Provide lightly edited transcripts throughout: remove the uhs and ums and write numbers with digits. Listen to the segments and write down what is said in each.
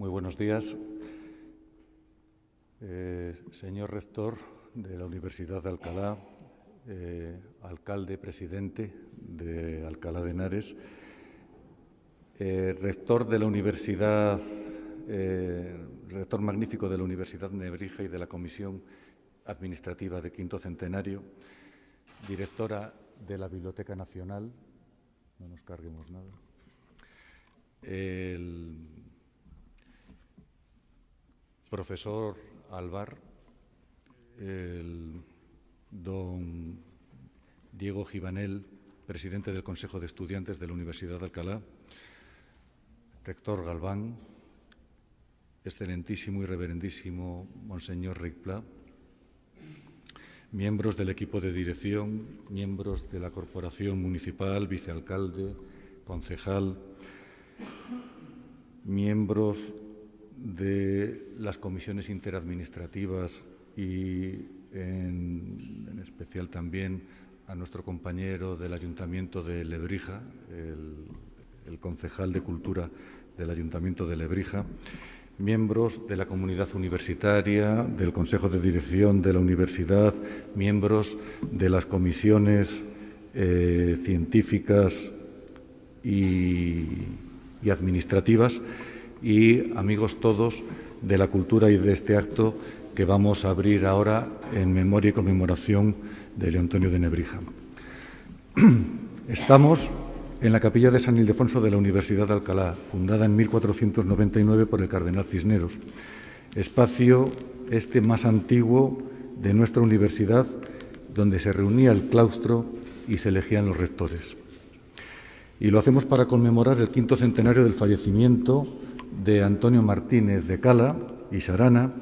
Muy buenos días. Señor rector de la Universidad de Alcalá, alcalde presidente de Alcalá de Henares, rector de la Universidad, rector magnífico de la Universidad de Nebrija y de la Comisión Administrativa de Quinto Centenario, directora de la Biblioteca Nacional, no nos carguemos nada, el profesor Alvar, el don Diego Givanel, presidente del Consejo de Estudiantes de la Universidad de Alcalá, rector Galván, excelentísimo y reverendísimo Monseñor Ricplá, miembros del equipo de dirección, miembros de la corporación municipal, vicealcalde, concejal, miembros de las comisiones interadministrativas y en especial también a nuestro compañero del Ayuntamiento de Lebrija, el concejal de Cultura del Ayuntamiento de Lebrija, miembros de la comunidad universitaria, del Consejo de Dirección de la Universidad, miembros de las comisiones científicas y administrativas y amigos todos de la cultura y de este acto que vamos a abrir ahora en memoria y conmemoración de Leo Antonio de Nebrija. Estamos en la capilla de San Ildefonso de la Universidad de Alcalá, fundada en 1499 por el cardenal Cisneros, espacio este más antiguo de nuestra universidad, donde se reunía el claustro y se elegían los rectores. Y lo hacemos para conmemorar el quinto centenario del fallecimiento de Antonio Martínez de Cala y Sarana,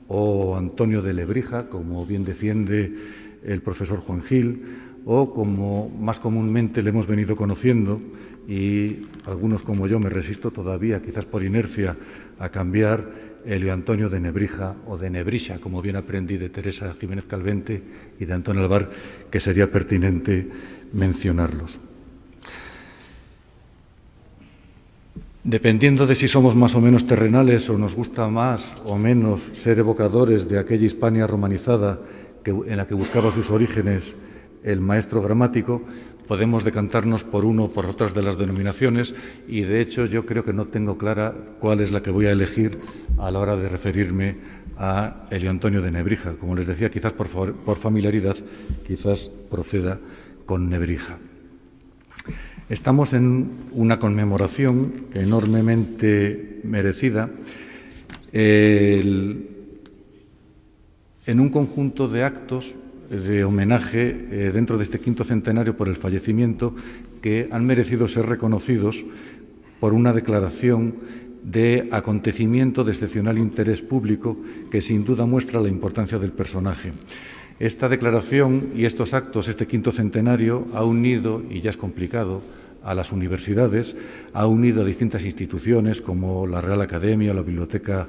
o Antonio de Lebrija, como bien defiende el profesor Juan Gil, o como más comúnmente le hemos venido conociendo, y algunos como yo me resisto todavía, quizás por inercia, a cambiar Leo Antonio de Nebrija o de Nebrixa, como bien aprendí de Teresa Jiménez Calvente y de Antonio Alvar, que sería pertinente mencionarlos. Dependiendo de si somos más o menos terrenales o nos gusta más o menos ser evocadores de aquella Hispania romanizada en la que buscaba sus orígenes el maestro gramático, podemos decantarnos por uno o por otras de las denominaciones y, de hecho, yo creo que no tengo clara cuál es la que voy a elegir a la hora de referirme a Leo Antonio de Nebrija. Como les decía, quizás por familiaridad, quizás proceda con Nebrija. Estamos en una conmemoración enormemente merecida en un conjunto de actos de homenaje dentro de este quinto centenario por el fallecimiento que han merecido ser reconocidos por una declaración de acontecimiento de excepcional interés público que sin duda muestra la importancia del personaje. Esta declaración y estos actos, este quinto centenario, ha unido, y ya es complicado, a las universidades, ha unido a distintas instituciones como la Real Academia, la Biblioteca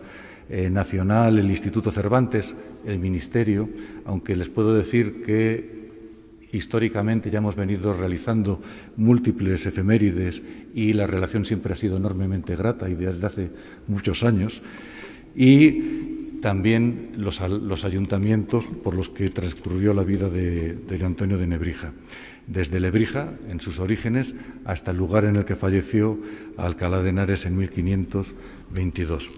Nacional, el Instituto Cervantes, el Ministerio, aunque les puedo decir que históricamente ya hemos venido realizando múltiples efemérides y la relación siempre ha sido enormemente grata y desde hace muchos años, y también los ayuntamientos por los que transcurrió la vida de Leo Antonio de Nebrija, desde Lebrija, en sus orígenes, hasta el lugar en el que falleció, Alcalá de Henares, en 1522.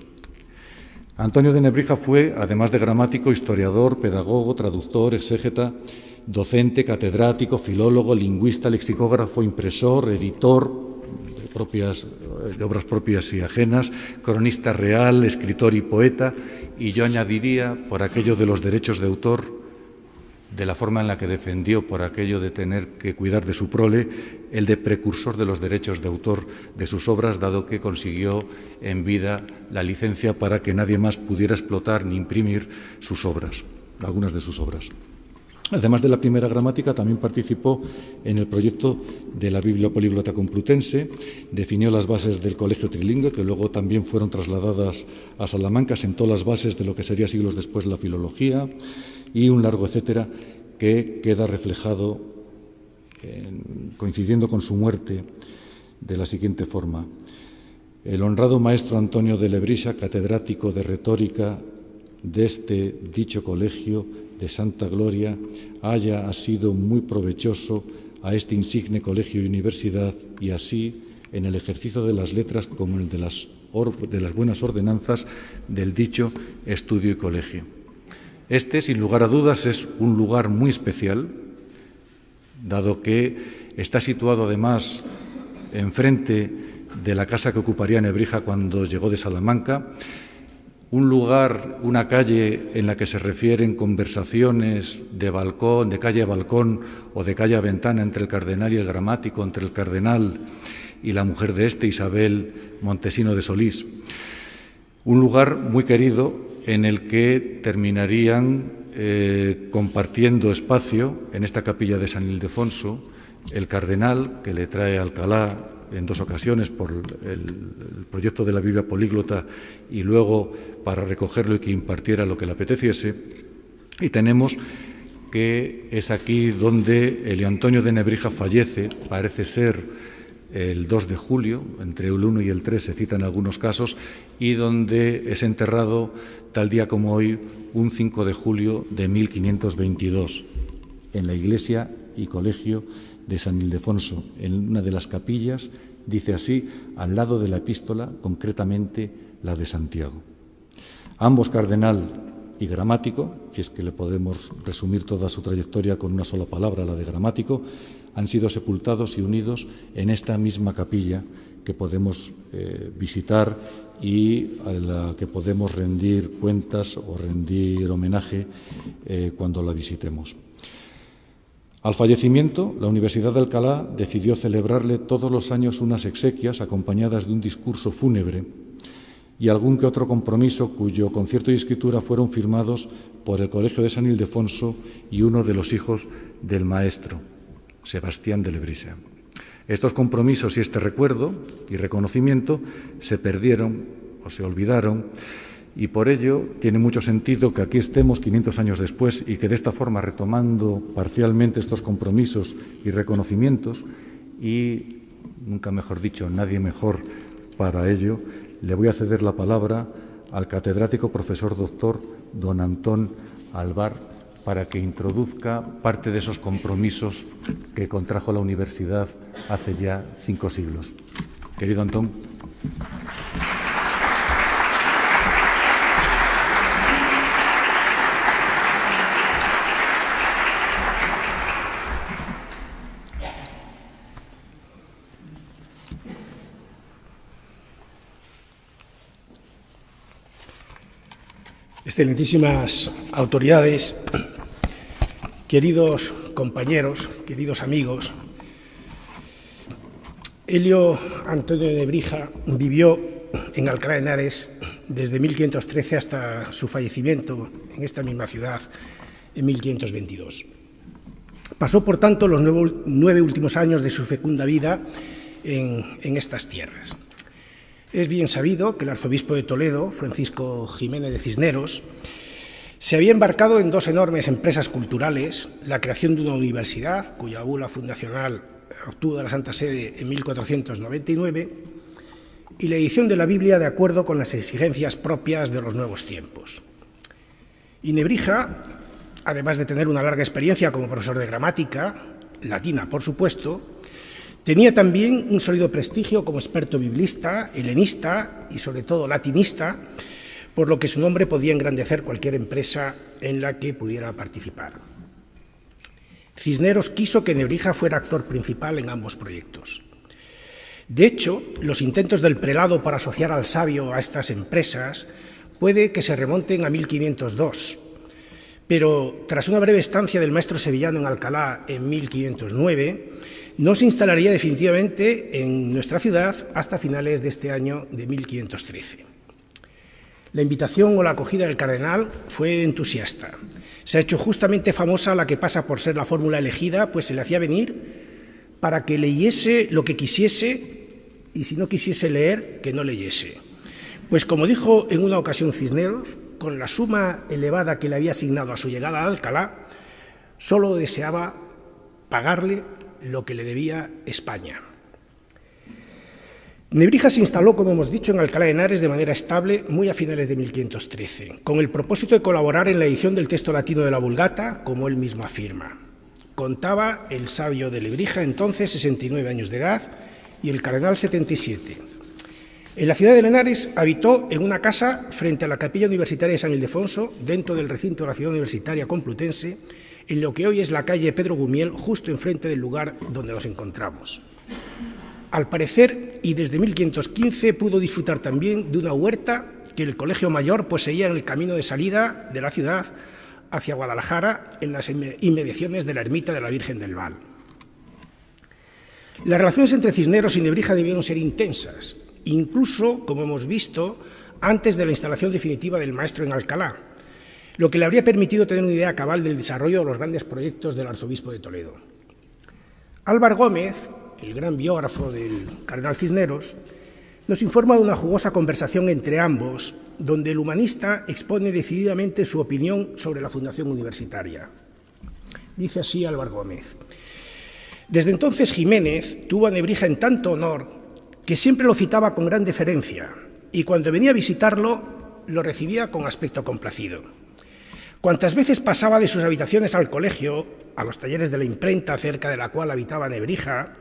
Antonio de Nebrija fue, además de gramático, historiador, pedagogo, traductor, exégeta, docente, catedrático, filólogo, lingüista, lexicógrafo, impresor, editor de obras propias y ajenas, cronista real, escritor y poeta, y yo añadiría, por aquello de los derechos de autor, de la forma en la que defendió por aquello de tener que cuidar de su prole, el de precursor de los derechos de autor de sus obras, dado que consiguió en vida la licencia para que nadie más pudiera explotar ni imprimir sus obras, algunas de sus obras. Además de la primera gramática, también participó en el proyecto de la Biblia Políglota Complutense, definió las bases del Colegio Trilingüe, que luego también fueron trasladadas a Salamanca, sentó las bases de lo que sería siglos después la filología y un largo etcétera que queda reflejado, coincidiendo con su muerte, de la siguiente forma. El honrado maestro Antonio de Lebrixa, catedrático de retórica de este dicho colegio de Santa Gloria, haya sido muy provechoso a este insigne colegio y universidad, y así en el ejercicio de las letras como el de las buenas ordenanzas del dicho estudio y colegio. Este, sin lugar a dudas, es un lugar muy especial, dado que está situado además enfrente de la casa que ocuparía Nebrija cuando llegó de Salamanca, un lugar, una calle en la que se refieren conversaciones de balcón, de calle a balcón o de calle a ventana entre el cardenal y el gramático, entre el cardenal y la mujer de este, Isabel Montesino de Solís. Un lugar muy querido en el que terminarían compartiendo espacio en esta capilla de San Ildefonso el cardenal, que le trae a Alcalá en 2 ocasiones por el proyecto de la Biblia políglota y luego para recogerlo y que impartiera lo que le apeteciese. Y tenemos que es aquí donde Elio Antonio de Nebrija fallece, parece ser el 2 de julio, entre el 1 y el 3 se citan algunos casos, y donde es enterrado tal día como hoy, un 5 de julio de 1522, en la iglesia y colegio de San Ildefonso, en una de las capillas, dice así, al lado de la epístola, concretamente la de Santiago. Ambos, cardenal y gramático, si es que le podemos resumir toda su trayectoria con una sola palabra, la de gramático, han sido sepultados y unidos en esta misma capilla que podemos visitar y a la que podemos rendir cuentas o rendir homenaje cuando la visitemos. Al fallecimiento, la Universidad de Alcalá decidió celebrarle todos los años unas exequias acompañadas de un discurso fúnebre y algún que otro compromiso cuyo concierto y escritura fueron firmados por el Colegio de San Ildefonso y uno de los hijos del maestro, Sebastián de Lebrixa. Estos compromisos y este recuerdo y reconocimiento se perdieron o se olvidaron, y por ello tiene mucho sentido que aquí estemos 500 años después y que de esta forma, retomando parcialmente estos compromisos y reconocimientos, y nunca mejor dicho, nadie mejor para ello, le voy a ceder la palabra al catedrático profesor doctor don Antón Alvar para que introduzca parte de esos compromisos que contrajo la universidad hace ya 5 siglos. Querido Antón. Excelentísimas autoridades, queridos compañeros, queridos amigos, Elio Antonio de Nebrija vivió en Alcalá de Henares desde 1513 hasta su fallecimiento en esta misma ciudad en 1522. Pasó, por tanto, los 9 últimos años de su fecunda vida en estas tierras. Es bien sabido que el arzobispo de Toledo, Francisco Jiménez de Cisneros, se había embarcado en 2 enormes empresas culturales, la creación de una universidad, cuya bula fundacional obtuvo de la Santa Sede en 1499, y la edición de la Biblia de acuerdo con las exigencias propias de los nuevos tiempos. Y Nebrija, además de tener una larga experiencia como profesor de gramática, latina por supuesto, tenía también un sólido prestigio como experto biblista, helenista y sobre todo latinista, por lo que su nombre podía engrandecer cualquier empresa en la que pudiera participar. Cisneros quiso que Nebrija fuera actor principal en ambos proyectos. De hecho, los intentos del prelado para asociar al sabio a estas empresas puede que se remonten a 1502, pero tras una breve estancia del maestro sevillano en Alcalá en 1509, no se instalaría definitivamente en nuestra ciudad hasta finales de este año de 1513. La invitación o la acogida del cardenal fue entusiasta. Se ha hecho justamente famosa la que pasa por ser la fórmula elegida, pues se le hacía venir para que leyese lo que quisiese y si no quisiese leer, que no leyese. Pues como dijo en una ocasión Cisneros, con la suma elevada que le había asignado a su llegada a Alcalá, solo deseaba pagarle lo que le debía España. Nebrija se instaló, como hemos dicho, en Alcalá de Henares de manera estable muy a finales de 1513, con el propósito de colaborar en la edición del texto latino de la Vulgata, como él mismo afirma. Contaba el sabio de Nebrija entonces 69 años de edad y el cardenal 77. En la ciudad de Henares habitó en una casa frente a la capilla universitaria de San Ildefonso, dentro del recinto de la ciudad universitaria complutense, en lo que hoy es la calle Pedro Gumiel, justo enfrente del lugar donde nos encontramos. Al parecer, y desde 1515, pudo disfrutar también de una huerta que el Colegio Mayor poseía en el camino de salida de la ciudad hacia Guadalajara, en las inmediaciones de la ermita de la Virgen del Val. Las relaciones entre Cisneros y Nebrija debieron ser intensas, incluso, como hemos visto, antes de la instalación definitiva del maestro en Alcalá, lo que le habría permitido tener una idea cabal del desarrollo de los grandes proyectos del arzobispo de Toledo. Álvar Gómez, el gran biógrafo del cardenal Cisneros, nos informa de una jugosa conversación entre ambos, donde el humanista expone decididamente su opinión sobre la fundación universitaria. Dice así Álvar Gómez: desde entonces Jiménez tuvo a Nebrija en tanto honor que siempre lo citaba con gran deferencia y cuando venía a visitarlo lo recibía con aspecto complacido. Cuantas veces pasaba de sus habitaciones al colegio, a los talleres de la imprenta cerca de la cual habitaba Nebrija,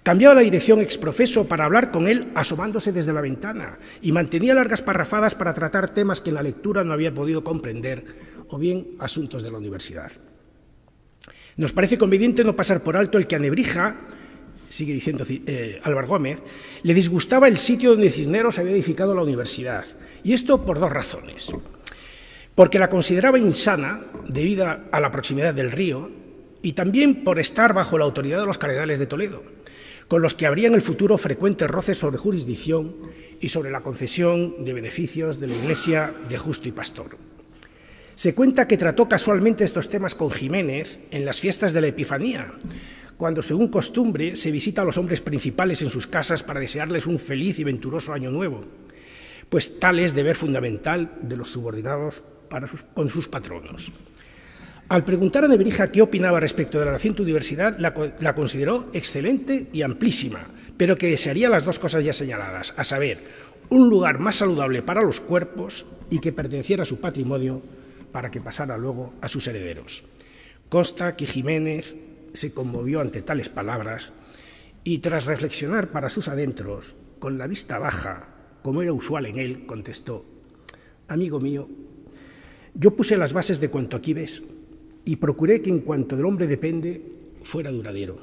cambiaba la dirección exprofeso para hablar con él asomándose desde la ventana y mantenía largas parrafadas para tratar temas que en la lectura no había podido comprender o bien asuntos de la universidad. Nos parece conveniente no pasar por alto el que a Nebrija, sigue diciendo Álvar Gómez, le disgustaba el sitio donde Cisneros había edificado la universidad, y esto por dos razones. Porque la consideraba insana debido a la proximidad del río y también por estar bajo la autoridad de los cardenales de Toledo, con los que habría en el futuro frecuentes roces sobre jurisdicción y sobre la concesión de beneficios de la Iglesia de justo y pastor. Se cuenta que trató casualmente estos temas con Jiménez en las fiestas de la Epifanía, cuando, según costumbre, se visita a los hombres principales en sus casas para desearles un feliz y venturoso año nuevo, pues tal es deber fundamental de los subordinados con sus patronos. Al preguntar a Nebrija qué opinaba respecto de la naciente universidad, la consideró excelente y amplísima, pero que desearía las dos cosas ya señaladas, a saber, un lugar más saludable para los cuerpos y que perteneciera a su patrimonio para que pasara luego a sus herederos. Consta que Jiménez se conmovió ante tales palabras y, tras reflexionar para sus adentros, con la vista baja, como era usual en él, contestó: amigo mío, yo puse las bases de cuanto aquí ves y procuré que en cuanto del hombre depende fuera duradero.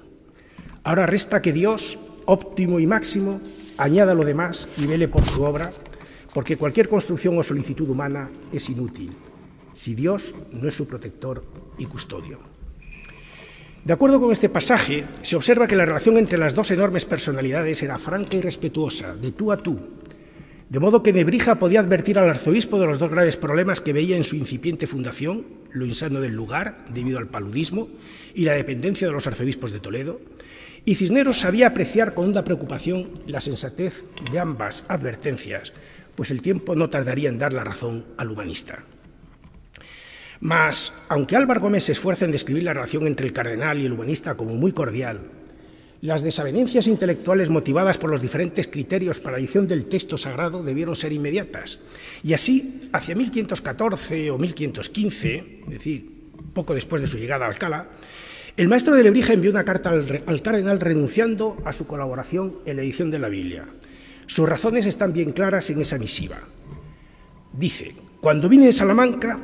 Ahora resta que Dios, óptimo y máximo, añada lo demás y vele por su obra, porque cualquier construcción o solicitud humana es inútil, si Dios no es su protector y custodio. De acuerdo con este pasaje, se observa que la relación entre las dos enormes personalidades era franca y respetuosa, de tú a tú, de modo que Nebrija podía advertir al arzobispo de los dos graves problemas que veía en su incipiente fundación, lo insano del lugar, debido al paludismo, y la dependencia de los arzobispos de Toledo, y Cisneros sabía apreciar con honda preocupación la sensatez de ambas advertencias, pues el tiempo no tardaría en dar la razón al humanista. Mas, aunque Álvar Gómez se esfuerza en describir la relación entre el cardenal y el humanista como muy cordial, las desavenencias intelectuales motivadas por los diferentes criterios para la edición del texto sagrado debieron ser inmediatas. Y así, hacia 1514 o 1515, es decir, poco después de su llegada a Alcalá, el maestro de Nebrija envió una carta al cardenal renunciando a su colaboración en la edición de la Biblia. Sus razones están bien claras en esa misiva. Dice: cuando vine de Salamanca,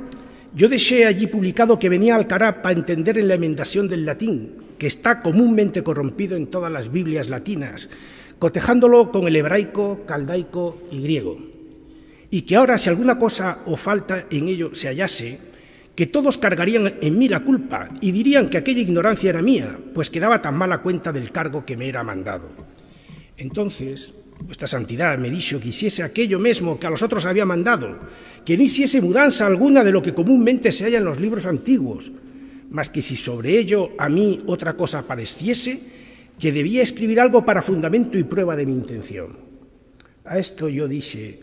yo deseé allí publicado que venía a Alcalá para entender en la emendación del latín, que está comúnmente corrompido en todas las Biblias latinas, cotejándolo con el hebraico, caldaico y griego, y que ahora, si alguna cosa o falta en ello se hallase, que todos cargarían en mí la culpa y dirían que aquella ignorancia era mía, pues que daba tan mala cuenta del cargo que me era mandado. Entonces, vuestra santidad me dijo que hiciese aquello mismo que a los otros había mandado, que no hiciese mudanza alguna de lo que comúnmente se halla en los libros antiguos, mas que si sobre ello a mí otra cosa pareciese, que debía escribir algo para fundamento y prueba de mi intención. A esto yo dije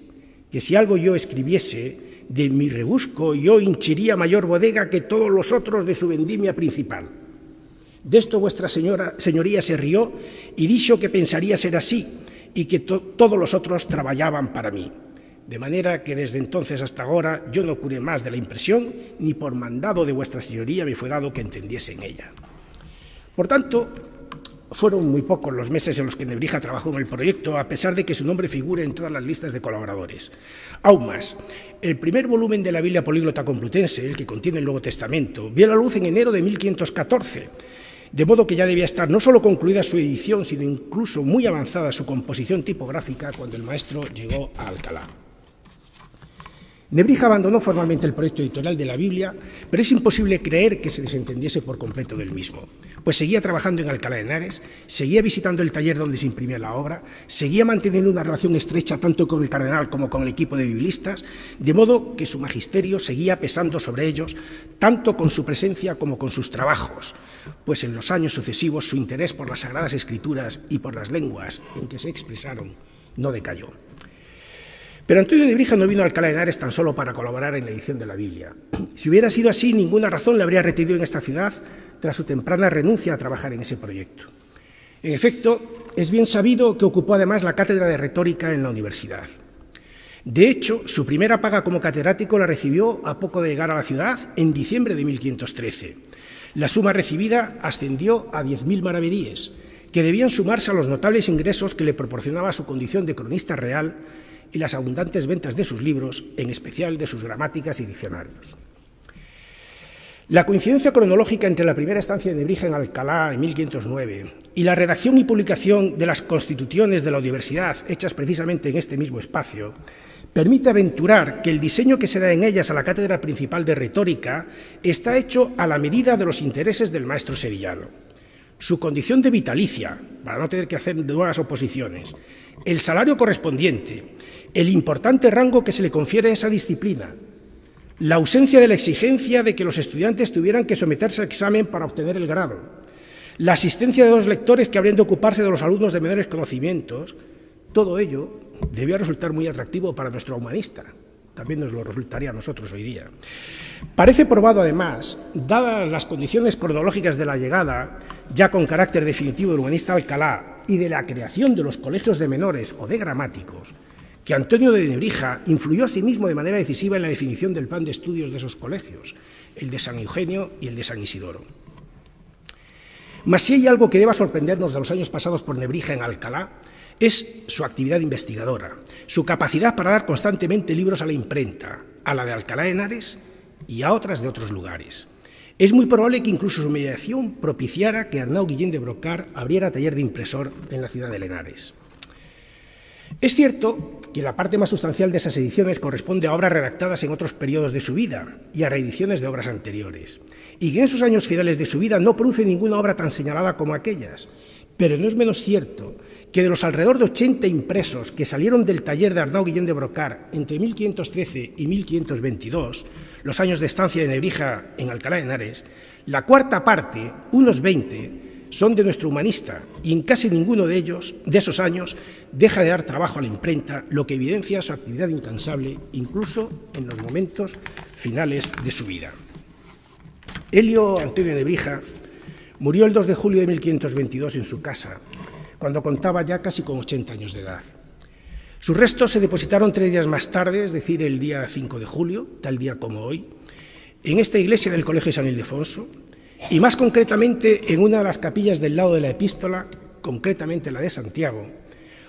que si algo yo escribiese, de mi rebusco yo hinchiría mayor bodega que todos los otros de su vendimia principal. De esto vuestra señoría se rió y dijo que pensaría ser así, y que todos los otros traballaban para mí. De manera que desde entonces hasta ahora yo no curé más de la impresión, ni por mandado de vuestra señoría me fue dado que entendiese en ella. Por tanto, fueron muy pocos los meses en los que Nebrija trabajó en el proyecto, a pesar de que su nombre figure en todas las listas de colaboradores. Aún más, el primer volumen de la Biblia Políglota Complutense, el que contiene el Nuevo Testamento, vio la luz en enero de 1514, de modo que ya debía estar no solo concluida su edición, sino incluso muy avanzada su composición tipográfica cuando el maestro llegó a Alcalá. Nebrija abandonó formalmente el proyecto editorial de la Biblia, pero es imposible creer que se desentendiese por completo del mismo, pues seguía trabajando en Alcalá de Henares, seguía visitando el taller donde se imprimía la obra, seguía manteniendo una relación estrecha tanto con el cardenal como con el equipo de biblistas, de modo que su magisterio seguía pesando sobre ellos, tanto con su presencia como con sus trabajos, pues en los años sucesivos su interés por las Sagradas Escrituras y por las lenguas en que se expresaron no decayó. Pero Antonio Nebrija no vino a Alcalá de Henares tan solo para colaborar en la edición de la Biblia. Si hubiera sido así, ninguna razón le habría retenido en esta ciudad tras su temprana renuncia a trabajar en ese proyecto. En efecto, es bien sabido que ocupó además la cátedra de retórica en la universidad. De hecho, su primera paga como catedrático la recibió a poco de llegar a la ciudad en diciembre de 1513. La suma recibida ascendió a 10.000 maravedíes, que debían sumarse a los notables ingresos que le proporcionaba su condición de cronista real y las abundantes ventas de sus libros, en especial de sus gramáticas y diccionarios. La coincidencia cronológica entre la primera estancia de Nebrija en Alcalá en 1509 y la redacción y publicación de las constituciones de la universidad, hechas precisamente en este mismo espacio, permite aventurar que el diseño que se da en ellas a la cátedra principal de retórica está hecho a la medida de los intereses del maestro sevillano. Su condición de vitalicia, para no tener que hacer nuevas oposiciones, el salario correspondiente, el importante rango que se le confiere a esa disciplina, la ausencia de la exigencia de que los estudiantes tuvieran que someterse a examen para obtener el grado, la asistencia de 2 lectores que habrían de ocuparse de los alumnos de menores conocimientos, todo ello debía resultar muy atractivo para nuestro humanista. También nos lo resultaría a nosotros hoy día. Parece probado, además, dadas las condiciones cronológicas de la llegada, ya con carácter definitivo del humanista a Alcalá, y de la creación de los colegios de menores o de gramáticos, que Antonio de Nebrija influyó a sí mismo de manera decisiva en la definición del plan de estudios de esos colegios, el de San Eugenio y el de San Isidoro. Mas si hay algo que deba sorprendernos de los años pasados por Nebrija en Alcalá, es su actividad investigadora, su capacidad para dar constantemente libros a la imprenta, a la de Alcalá de Henares y a otras de otros lugares. Es muy probable que incluso su mediación propiciara que Arnau Guillén de Brocar abriera taller de impresor en la ciudad de Henares. Es cierto que la parte más sustancial de esas ediciones corresponde a obras redactadas en otros periodos de su vida y a reediciones de obras anteriores, y que en esos años finales de su vida no produce ninguna obra tan señalada como aquellas, pero no es menos cierto que de los alrededor de 80 impresos que salieron del taller de Arnau Guillén de Brocar entre 1513 y 1522, los años de estancia de Nebrija en Alcalá de Henares, la cuarta parte, unos 20, son de nuestro humanista, y en casi ninguno de ellos, de esos años, deja de dar trabajo a la imprenta, lo que evidencia su actividad incansable, incluso en los momentos finales de su vida. Elio Antonio de Nebrija murió el 2 de julio de 1522 en su casa, cuando contaba ya casi con 80 años de edad. Sus restos se depositaron 3 días más tarde, es decir, el día 5 de julio, tal día como hoy, en esta iglesia del Colegio de San Ildefonso, y más concretamente en una de las capillas del lado de la epístola, concretamente la de Santiago,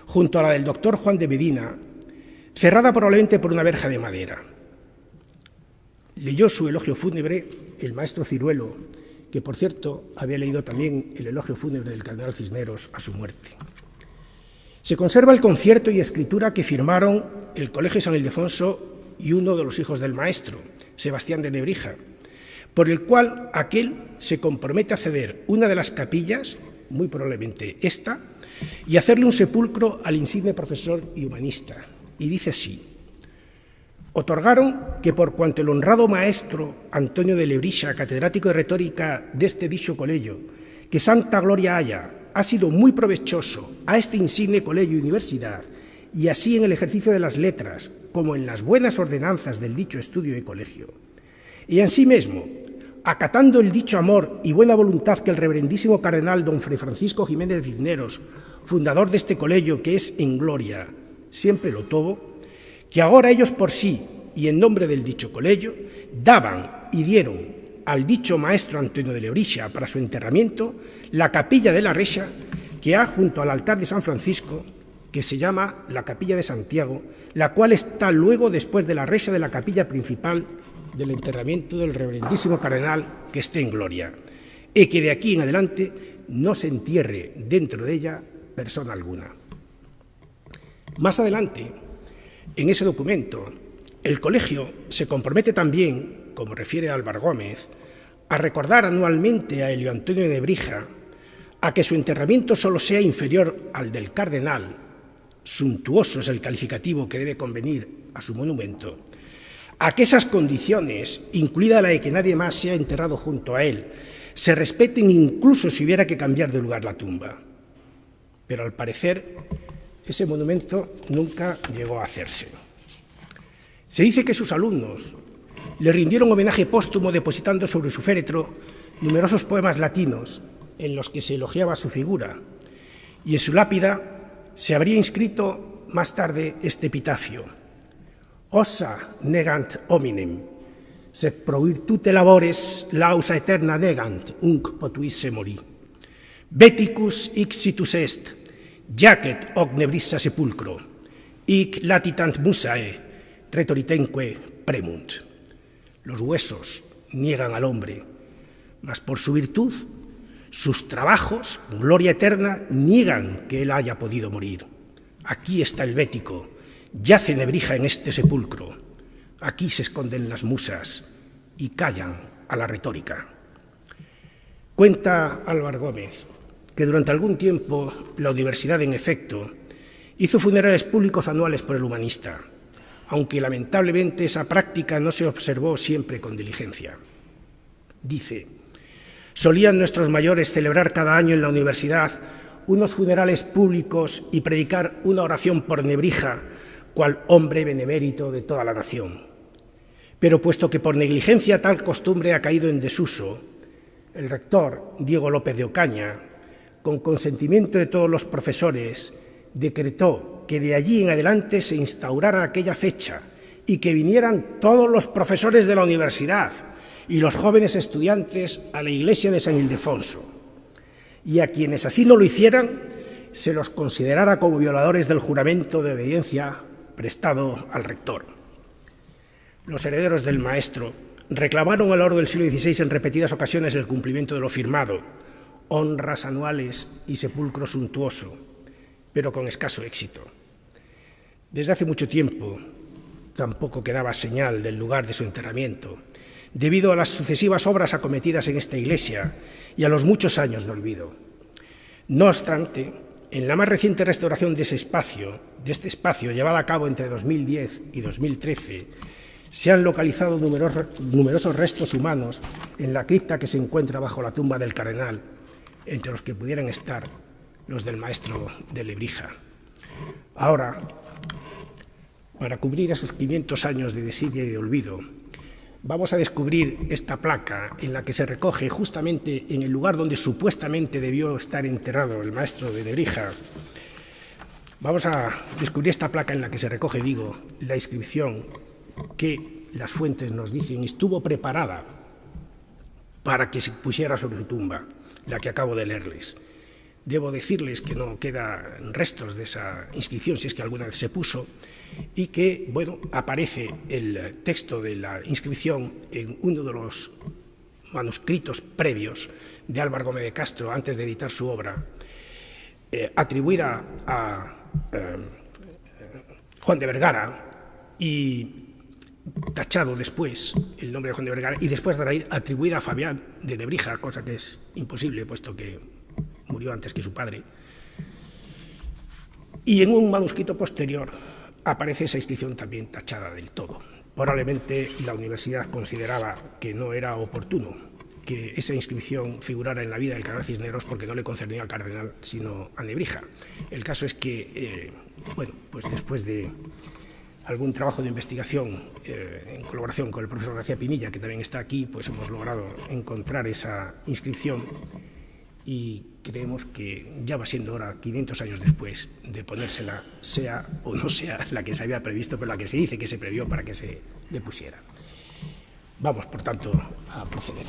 junto a la del doctor Juan de Medina, cerrada probablemente por una verja de madera. Leyó su elogio fúnebre el maestro Ciruelo, que por cierto había leído también el elogio fúnebre del cardenal Cisneros a su muerte. Se conserva el concierto y escritura que firmaron el Colegio de San Ildefonso y uno de los hijos del maestro, Sebastián de Nebrija, por el cual aquel se compromete a ceder una de las capillas, muy probablemente esta, y hacerle un sepulcro al insigne profesor y humanista. Y dice así: otorgaron que por cuanto el honrado maestro Antonio de Nebrija, catedrático de retórica de este dicho colegio, que santa gloria haya, ha sido muy provechoso a este insigne colegio y universidad, y así en el ejercicio de las letras, como en las buenas ordenanzas del dicho estudio y colegio. Y en sí mismo, acatando el dicho amor y buena voluntad que el reverendísimo cardenal don Fray Francisco Jiménez Cisneros, fundador de este colegio que es en gloria, siempre lo tuvo, que ahora ellos por sí y en nombre del dicho colegio daban y dieron al dicho maestro Antonio de Lebrixa para su enterramiento la capilla de la Rexa que ha junto al altar de San Francisco, que se llama la Capilla de Santiago, la cual está luego después de la Rexa de la capilla principal del enterramiento del reverendísimo cardenal que esté en gloria, y que de aquí en adelante no se entierre dentro de ella persona alguna. Más adelante, en ese documento, el colegio se compromete también, como refiere Álvaro Gómez, a recordar anualmente a Elio Antonio de Nebrija a que su enterramiento solo sea inferior al del cardenal, suntuoso es el calificativo que debe convenir a su monumento, a que esas condiciones, incluida la de que nadie más sea enterrado junto a él, se respeten incluso si hubiera que cambiar de lugar la tumba. Pero al parecer, ese monumento nunca llegó a hacerse. Se dice que sus alumnos le rindieron homenaje póstumo depositando sobre su féretro numerosos poemas latinos en los que se elogiaba su figura, y en su lápida se habría inscrito más tarde este epitafio: Ossa negant hominem, sed pro virtute labores lausa eterna negant, unc potuisse mori. Veticus ixitus est, jacet hoc nebrissa sepulcro, hic latitant musae, retoritenque premunt. Los huesos niegan al hombre, mas por su virtud, sus trabajos, gloria eterna, niegan que él haya podido morir. Aquí está el Vético, yace Nebrija en este sepulcro. Aquí se esconden las musas y callan a la retórica. Cuenta Álvaro Gómez que durante algún tiempo la universidad, en efecto, hizo funerales públicos anuales por el humanista, aunque lamentablemente esa práctica no se observó siempre con diligencia. Dice: solían nuestros mayores celebrar cada año en la universidad unos funerales públicos y predicar una oración por Nebrija, cual hombre benemérito de toda la nación. Pero puesto que por negligencia tal costumbre ha caído en desuso, el rector Diego López de Ocaña, con consentimiento de todos los profesores, decretó que de allí en adelante se instaurara aquella fecha y que vinieran todos los profesores de la universidad y los jóvenes estudiantes a la iglesia de San Ildefonso, y a quienes así no lo hicieran se los considerara como violadores del juramento de obediencia prestado al rector. Los herederos del maestro reclamaron a lo largo del siglo XVI en repetidas ocasiones el cumplimiento de lo firmado, honras anuales y sepulcro suntuoso, pero con escaso éxito. Desde hace mucho tiempo tampoco quedaba señal del lugar de su enterramiento, debido a las sucesivas obras acometidas en esta iglesia y a los muchos años de olvido. No obstante, en la más reciente restauración de este espacio, llevada a cabo entre 2010 y 2013, se han localizado numerosos restos humanos en la cripta que se encuentra bajo la tumba del cardenal, entre los que pudieran estar los del maestro de Lebrija. Ahora, para cubrir esos 500 años de desidia y de olvido, vamos a descubrir esta placa en la que se recoge justamente en el lugar donde supuestamente debió estar enterrado el maestro de Nebrija. Vamos a descubrir esta placa en la que se recoge, la inscripción que las fuentes nos dicen estuvo preparada para que se pusiera sobre su tumba, la que acabo de leerles. Debo decirles que no quedan restos de esa inscripción, si es que alguna vez se puso, y que, aparece el texto de la inscripción en uno de los manuscritos previos de Álvaro Gómez de Castro, antes de editar su obra, atribuida a Juan de Vergara y tachado después el nombre de Juan de Vergara, y después atribuida a Fabián de Nebrija, cosa que es imposible, puesto que murió antes que su padre. Y en un manuscrito posterior aparece esa inscripción también tachada del todo. Probablemente la universidad consideraba que no era oportuno que esa inscripción figurara en la vida del cardenal Cisneros porque no le concernía al cardenal sino a Nebrija. El caso es que, pues después de algún trabajo de investigación en colaboración con el profesor García Pinilla, que también está aquí, pues hemos logrado encontrar esa inscripción y creemos que ya va siendo hora, 500 años después, de ponérsela, sea o no sea la que se había previsto, pero la que se dice que se previó para que se le pusiera. Vamos, por tanto, a proceder.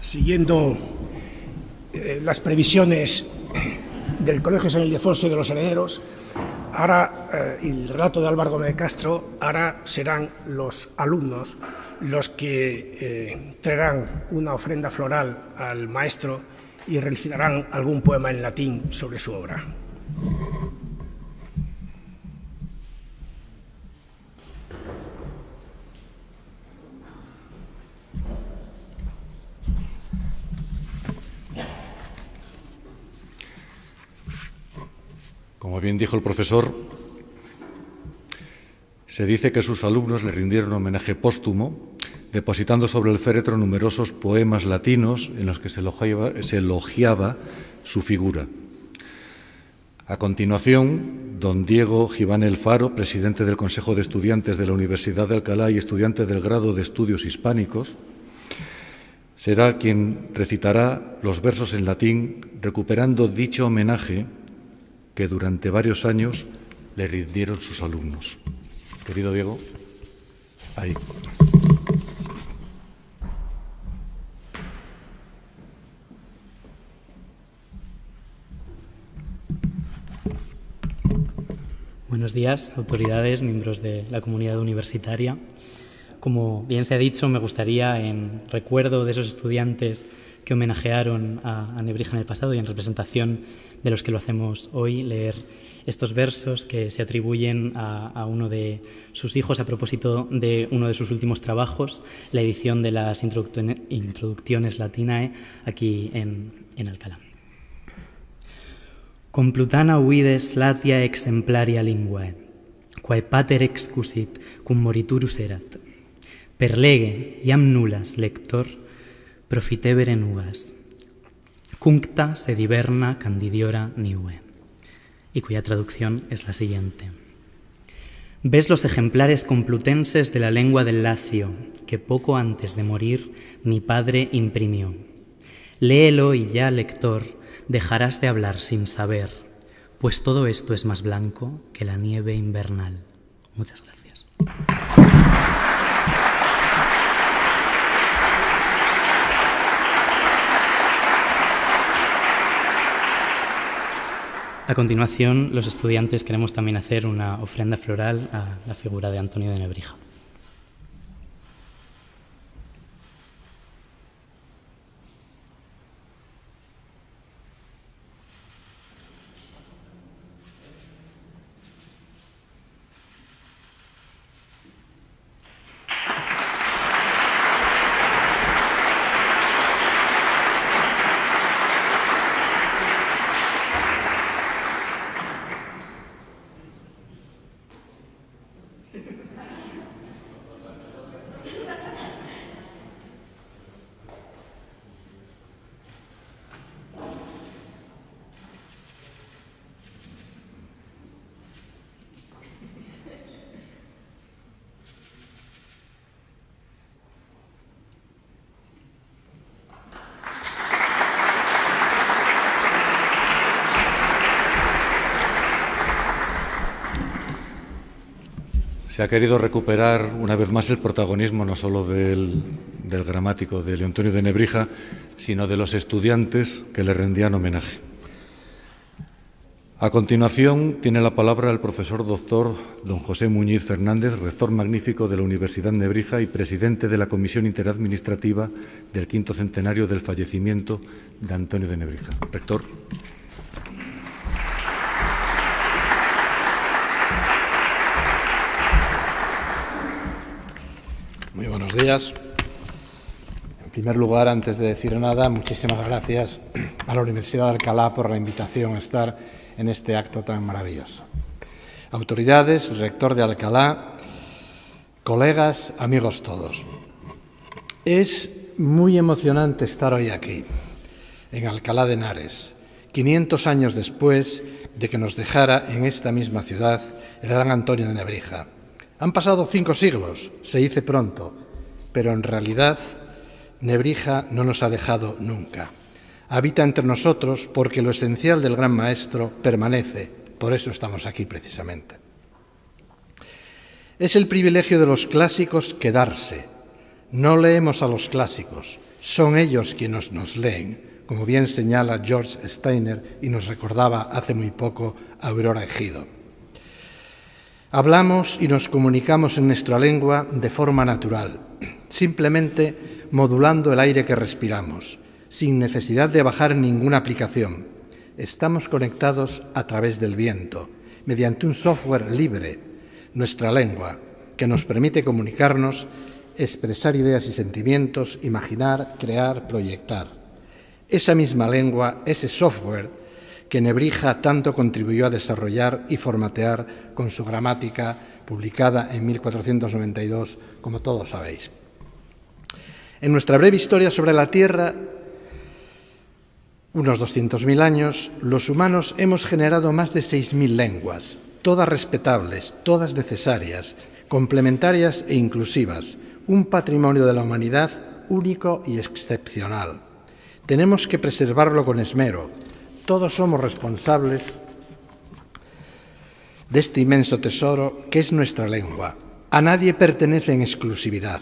Siguiendo las previsiones del Colegio San Ildefonso y de los Herederos, ahora el relato de Álvaro Gómez de Castro, ahora serán los alumnos los que traerán una ofrenda floral al maestro y recitarán algún poema en latín sobre su obra. Como bien dijo el profesor, se dice que sus alumnos le rindieron homenaje póstumo, depositando sobre el féretro numerosos poemas latinos en los que se elogiaba su figura. A continuación, don Diego Givanel Faro, presidente del Consejo de Estudiantes de la Universidad de Alcalá y estudiante del grado de Estudios Hispánicos, será quien recitará los versos en latín, recuperando dicho homenaje que durante varios años le rindieron sus alumnos. Querido Diego, ahí. Buenos días, autoridades, miembros de la comunidad universitaria. Como bien se ha dicho, me gustaría, en recuerdo de esos estudiantes que homenajearon a Nebrija en el pasado y en representación de los que lo hacemos hoy, leer estos versos que se atribuyen a uno de sus hijos a propósito de uno de sus últimos trabajos, la edición de las Introducciones Latinae, aquí en Alcalá. Complutana vides latia exemplaria linguae, quae pater excusit cum moriturus erat. Per lege iam nullas lector profitebere nugas, cuncta sed hiberna candidiora niue, y cuya traducción es la siguiente. Ves los ejemplares complutenses de la lengua del Lacio, que poco antes de morir mi padre imprimió. Léelo y ya, lector, dejarás de hablar sin saber, pues todo esto es más blanco que la nieve invernal. Muchas gracias. A continuación, los estudiantes queremos también hacer una ofrenda floral a la figura de Antonio de Nebrija. Se ha querido recuperar una vez más el protagonismo no solo del gramático de Leontonio de Nebrija, sino de los estudiantes que le rendían homenaje. A continuación tiene la palabra el profesor doctor don José Muñiz Fernández, rector magnífico de la Universidad Nebrija y presidente de la Comisión Interadministrativa del 5º centenario del fallecimiento de Antonio de Nebrija. Rector. Muy buenos días. En primer lugar, antes de decir nada, muchísimas gracias a la Universidad de Alcalá por la invitación a estar en este acto tan maravilloso. Autoridades, rector de Alcalá, colegas, amigos todos. Es muy emocionante estar hoy aquí, en Alcalá de Henares, 500 años después de que nos dejara en esta misma ciudad el gran Antonio de Nebrija. Han pasado 5 siglos, se dice pronto, pero en realidad Nebrija no nos ha dejado nunca. Habita entre nosotros porque lo esencial del gran maestro permanece, por eso estamos aquí precisamente. Es el privilegio de los clásicos quedarse. No leemos a los clásicos, son ellos quienes nos leen, como bien señala George Steiner y nos recordaba hace muy poco Aurora Ejido. Hablamos y nos comunicamos en nuestra lengua de forma natural, simplemente modulando el aire que respiramos, sin necesidad de bajar ninguna aplicación. Estamos conectados a través del viento, mediante un software libre, nuestra lengua, que nos permite comunicarnos, expresar ideas y sentimientos, imaginar, crear, proyectar. Esa misma lengua, ese software, que Nebrija tanto contribuyó a desarrollar y formatear con su gramática publicada en 1492, como todos sabéis. En nuestra breve historia sobre la Tierra, unos 200.000 años, los humanos hemos generado más de 6.000 lenguas, todas respetables, todas necesarias, complementarias e inclusivas, un patrimonio de la humanidad único y excepcional. Tenemos que preservarlo con esmero. Todos somos responsables de este inmenso tesoro que es nuestra lengua. A nadie pertenece en exclusividad.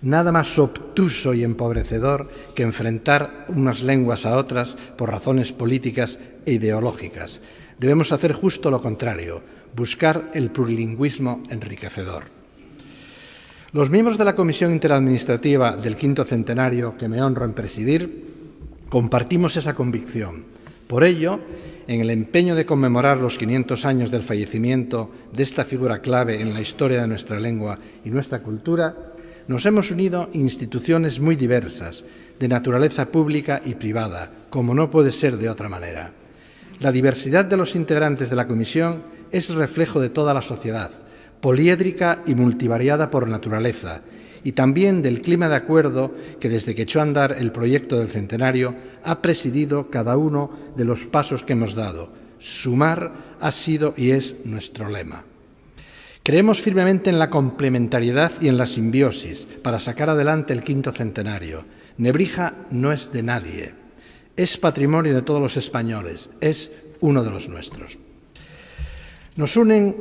Nada más obtuso y empobrecedor que enfrentar unas lenguas a otras por razones políticas e ideológicas. Debemos hacer justo lo contrario, buscar el plurilingüismo enriquecedor. Los miembros de la Comisión Interadministrativa del 5º centenario, que me honro en presidir, compartimos esa convicción. Por ello, en el empeño de conmemorar los 500 años del fallecimiento de esta figura clave en la historia de nuestra lengua y nuestra cultura, nos hemos unido instituciones muy diversas, de naturaleza pública y privada, como no puede ser de otra manera. La diversidad de los integrantes de la Comisión es reflejo de toda la sociedad, poliédrica y multivariada por naturaleza, y también del clima de acuerdo que desde que echó a andar el proyecto del centenario ha presidido cada uno de los pasos que hemos dado. Sumar ha sido y es nuestro lema. Creemos firmemente en la complementariedad y en la simbiosis para sacar adelante el 5º centenario. Nebrija no es de nadie, es patrimonio de todos los españoles, es uno de los nuestros. Nos unen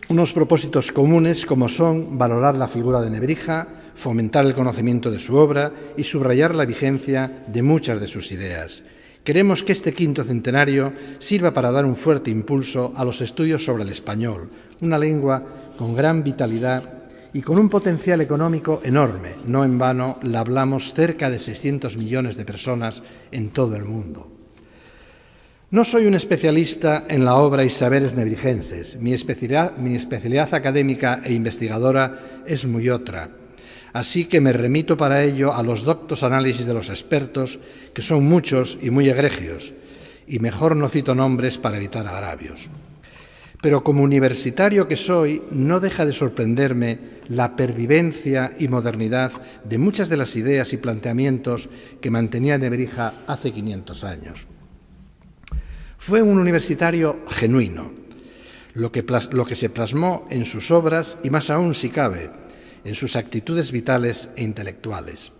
unos propósitos comunes como son valorar la figura de Nebrija, fomentar el conocimiento de su obra y subrayar la vigencia de muchas de sus ideas. Queremos que este 5º centenario sirva para dar un fuerte impulso a los estudios sobre el español, una lengua con gran vitalidad y con un potencial económico enorme. No en vano la hablamos cerca de 600 millones de personas en todo el mundo. No soy un especialista en la obra y saberes nebrijenses. Mi especialidad académica e investigadora es muy otra. Así que me remito para ello a los doctos análisis de los expertos, que son muchos y muy egregios, y mejor no cito nombres para evitar agravios. Pero como universitario que soy, no deja de sorprenderme la pervivencia y modernidad de muchas de las ideas y planteamientos que mantenía Nebrija hace 500 años. Fue un universitario genuino, lo que se plasmó en sus obras y más aún, si cabe, en sus actitudes vitales e intelectuales.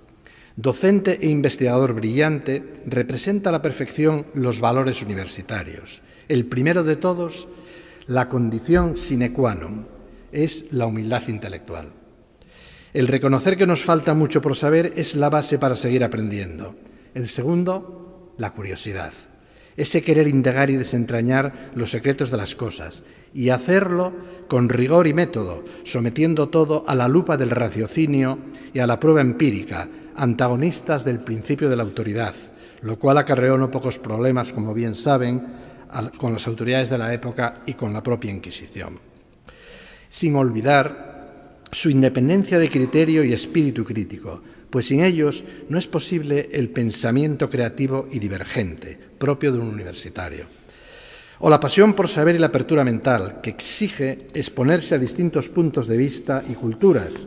Docente e investigador brillante, representa a la perfección los valores universitarios. El primero de todos, la condición sine qua non. es la humildad intelectual. El reconocer que nos falta mucho por saber es la base para seguir aprendiendo. El segundo, la curiosidad. Ese querer indagar y desentrañar los secretos de las cosas y hacerlo con rigor y método, sometiendo todo a la lupa del raciocinio y a la prueba empírica, antagonistas del principio de la autoridad, lo cual acarreó no pocos problemas, como bien saben, con las autoridades de la época y con la propia Inquisición. Sin olvidar su independencia de criterio y espíritu crítico, pues sin ellos no es posible el pensamiento creativo y divergente, propio de un universitario. O la pasión por saber y la apertura mental, que exige exponerse a distintos puntos de vista y culturas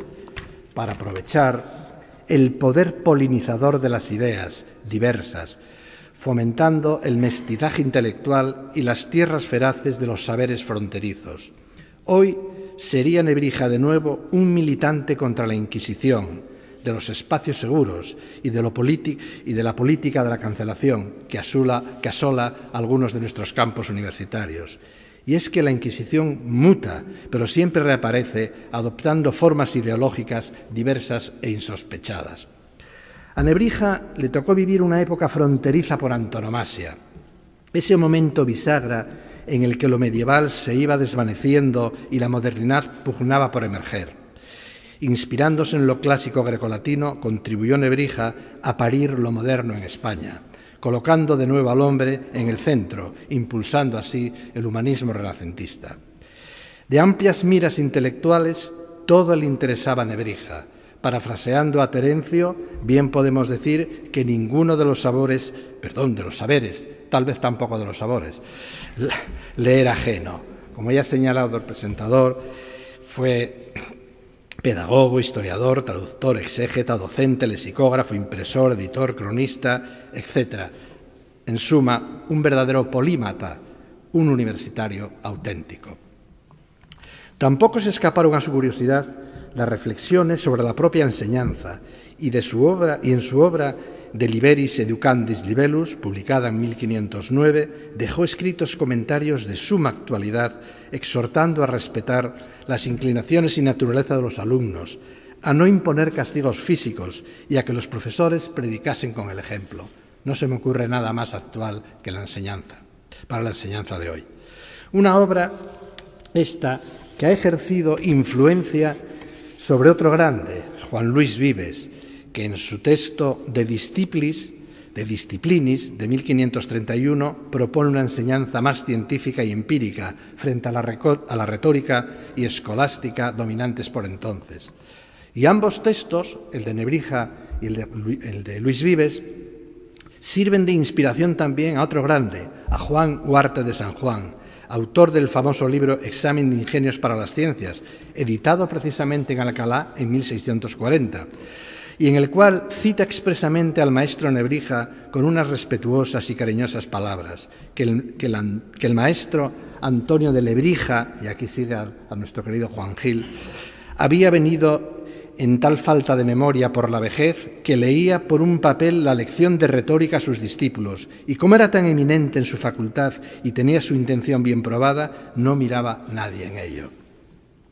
para aprovechar el poder polinizador de las ideas diversas, fomentando el mestizaje intelectual y las tierras feraces de los saberes fronterizos. Hoy sería Nebrija de nuevo un militante contra la Inquisición, de los espacios seguros y de la política de la cancelación que asola algunos de nuestros campos universitarios. Y es que la Inquisición muta, pero siempre reaparece adoptando formas ideológicas diversas e insospechadas. A Nebrija le tocó vivir una época fronteriza por antonomasia, ese momento bisagra en el que lo medieval se iba desvaneciendo y la modernidad pugnaba por emerger. Inspirándose en lo clásico grecolatino, contribuyó Nebrija a parir lo moderno en España, colocando de nuevo al hombre en el centro, impulsando así el humanismo renacentista. De amplias miras intelectuales, todo le interesaba a Nebrija. Parafraseando a Terencio, bien podemos decir que ninguno de los saberes, tal vez tampoco de los sabores, le era ajeno. Como ya ha señalado el presentador, fue pedagogo, historiador, traductor, exégeta, docente, lexicógrafo, impresor, editor, cronista, etc. En suma, un verdadero polímata, un universitario auténtico. Tampoco se escaparon a su curiosidad las reflexiones sobre la propia enseñanza y en su obra De Liberis Educandis Libellus, publicada en 1509, dejó escritos comentarios de suma actualidad, exhortando a respetar las inclinaciones y naturaleza de los alumnos, a no imponer castigos físicos y a que los profesores predicasen con el ejemplo. No se me ocurre nada más actual que la enseñanza, para la enseñanza de hoy. Una obra esta que ha ejercido influencia sobre otro grande, Juan Luis Vives, que en su texto De Disciplinis de 1531 propone una enseñanza más científica y empírica frente a la retórica y escolástica dominantes por entonces. Y ambos textos, el de Nebrija y el de Luis Vives, sirven de inspiración también a otro grande, a Juan Huarte de San Juan, autor del famoso libro Examen de Ingenios para las Ciencias, editado precisamente en Alcalá en 1640, y en el cual cita expresamente al maestro Nebrija con unas respetuosas y cariñosas palabras, que el maestro Antonio de Lebrija, y aquí sigue a nuestro querido Juan Gil, había venido en tal falta de memoria por la vejez que leía por un papel la lección de retórica a sus discípulos, y como era tan eminente en su facultad y tenía su intención bien probada, no miraba nadie en ello.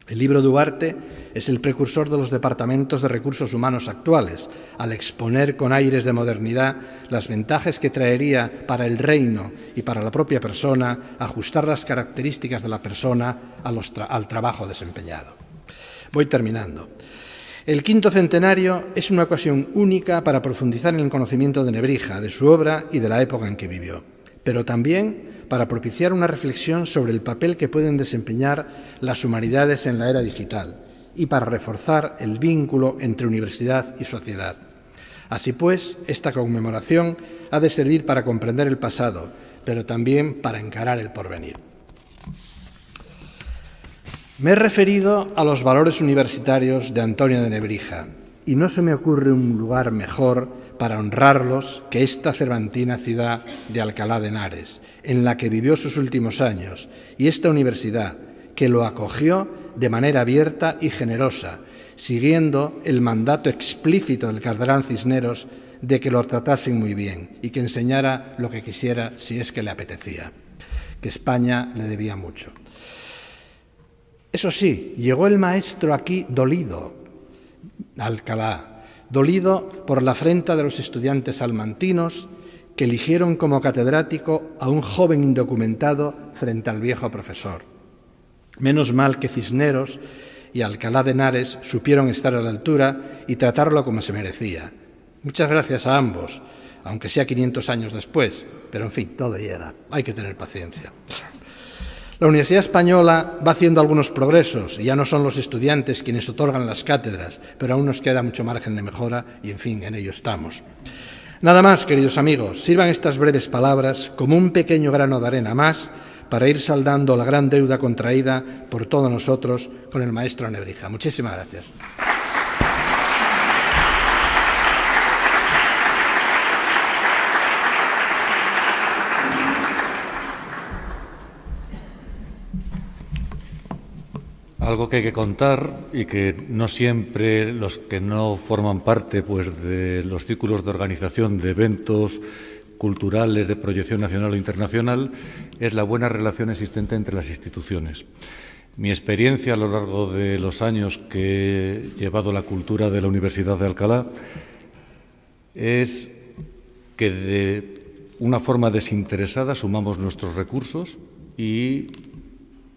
El libro de Huarte es el precursor de los departamentos de recursos humanos actuales, al exponer con aires de modernidad las ventajas que traería para el reino y para la propia persona ajustar las características de la persona al trabajo desempeñado. Voy terminando. El quinto centenario es una ocasión única para profundizar en el conocimiento de Nebrija, de su obra y de la época en que vivió, pero también para propiciar una reflexión sobre el papel que pueden desempeñar las humanidades en la era digital y para reforzar el vínculo entre universidad y sociedad. Así pues, esta conmemoración ha de servir para comprender el pasado, pero también para encarar el porvenir. Me he referido a los valores universitarios de Antonio de Nebrija, y no se me ocurre un lugar mejor para honrarlos que esta cervantina ciudad de Alcalá de Henares, en la que vivió sus últimos años, y esta universidad, que lo acogió de manera abierta y generosa, siguiendo el mandato explícito del cardenal Cisneros de que lo tratasen muy bien y que enseñara lo que quisiera si es que le apetecía, que España le debía mucho. Eso sí, llegó el maestro aquí dolido, a Alcalá, dolido por la afrenta de los estudiantes salmantinos que eligieron como catedrático a un joven indocumentado frente al viejo profesor. Menos mal que Cisneros y Alcalá de Henares supieron estar a la altura y tratarlo como se merecía. Muchas gracias a ambos, aunque sea 500 años después, pero en fin, todo llega, hay que tener paciencia. La Universidad Española va haciendo algunos progresos y ya no son los estudiantes quienes otorgan las cátedras, pero aún nos queda mucho margen de mejora y, en fin, en ello estamos. Nada más, queridos amigos, sirvan estas breves palabras como un pequeño grano de arena más para ir saldando la gran deuda contraída por todos nosotros con el maestro Nebrija. Muchísimas gracias. Algo que hay que contar y que no siempre los que no forman parte pues, de los círculos de organización de eventos culturales de proyección nacional o internacional es la buena relación existente entre las instituciones. Mi experiencia a lo largo de los años que he llevado la cultura de la Universidad de Alcalá es que de una forma desinteresada sumamos nuestros recursos y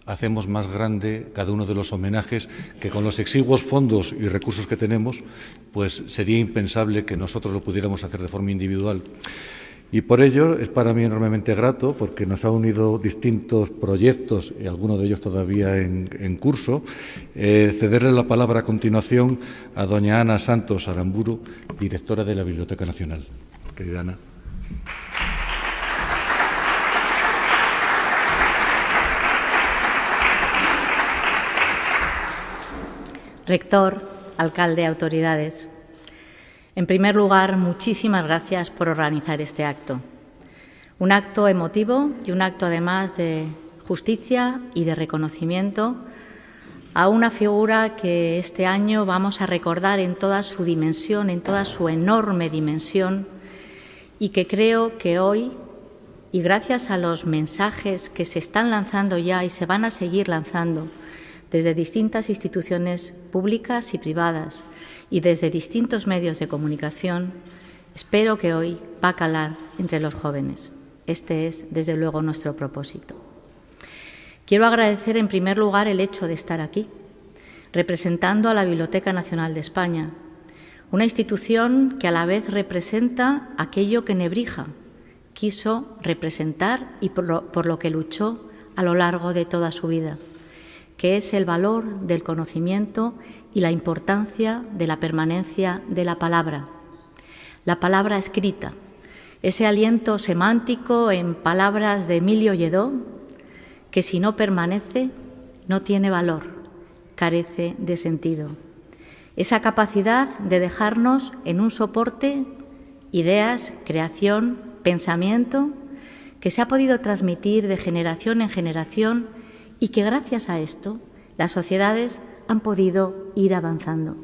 hacemos más grande cada uno de los homenajes que con los exiguos fondos y recursos que tenemos, pues sería impensable que nosotros lo pudiéramos hacer de forma individual. Y por ello es para mí enormemente grato, porque nos ha unido distintos proyectos, y algunos de ellos todavía en curso, cederle la palabra a continuación a doña Ana Santos Aramburu, directora de la Biblioteca Nacional. Querida Ana. Rector, alcalde, autoridades. En primer lugar, muchísimas gracias por organizar este acto. Un acto emotivo y un acto además de justicia y de reconocimiento a una figura que este año vamos a recordar en toda su dimensión, en toda su enorme dimensión, y que creo que hoy, y gracias a los mensajes que se están lanzando ya y se van a seguir lanzando desde distintas instituciones públicas y privadas y desde distintos medios de comunicación, espero que hoy va a calar entre los jóvenes. Este es, desde luego, nuestro propósito. Quiero agradecer, en primer lugar, el hecho de estar aquí, representando a la Biblioteca Nacional de España, una institución que a la vez representa aquello que Nebrija quiso representar y por lo que luchó a lo largo de toda su vida, que es el valor del conocimiento y la importancia de la permanencia de la palabra escrita, ese aliento semántico en palabras de Emilio Lledó, que si no permanece no tiene valor, carece de sentido. Esa capacidad de dejarnos en un soporte ideas, creación, pensamiento, que se ha podido transmitir de generación en generación y que gracias a esto las sociedades han podido ir avanzando.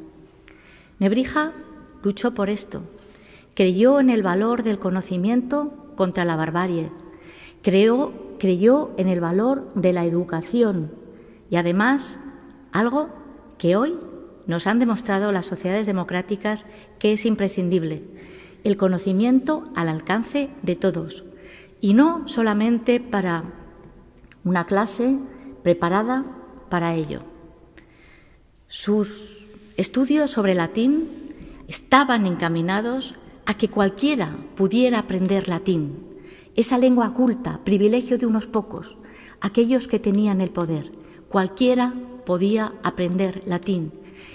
Nebrija luchó por esto, creyó en el valor del conocimiento contra la barbarie, creyó en el valor de la educación y además algo que hoy nos han demostrado las sociedades democráticas que es imprescindible, el conocimiento al alcance de todos y no solamente para una clase preparada para ello. Sus estudios sobre latín estaban encaminados a que cualquiera pudiera aprender latín, esa lengua culta, privilegio de unos pocos, aquellos que tenían el poder. Cualquiera podía aprender latín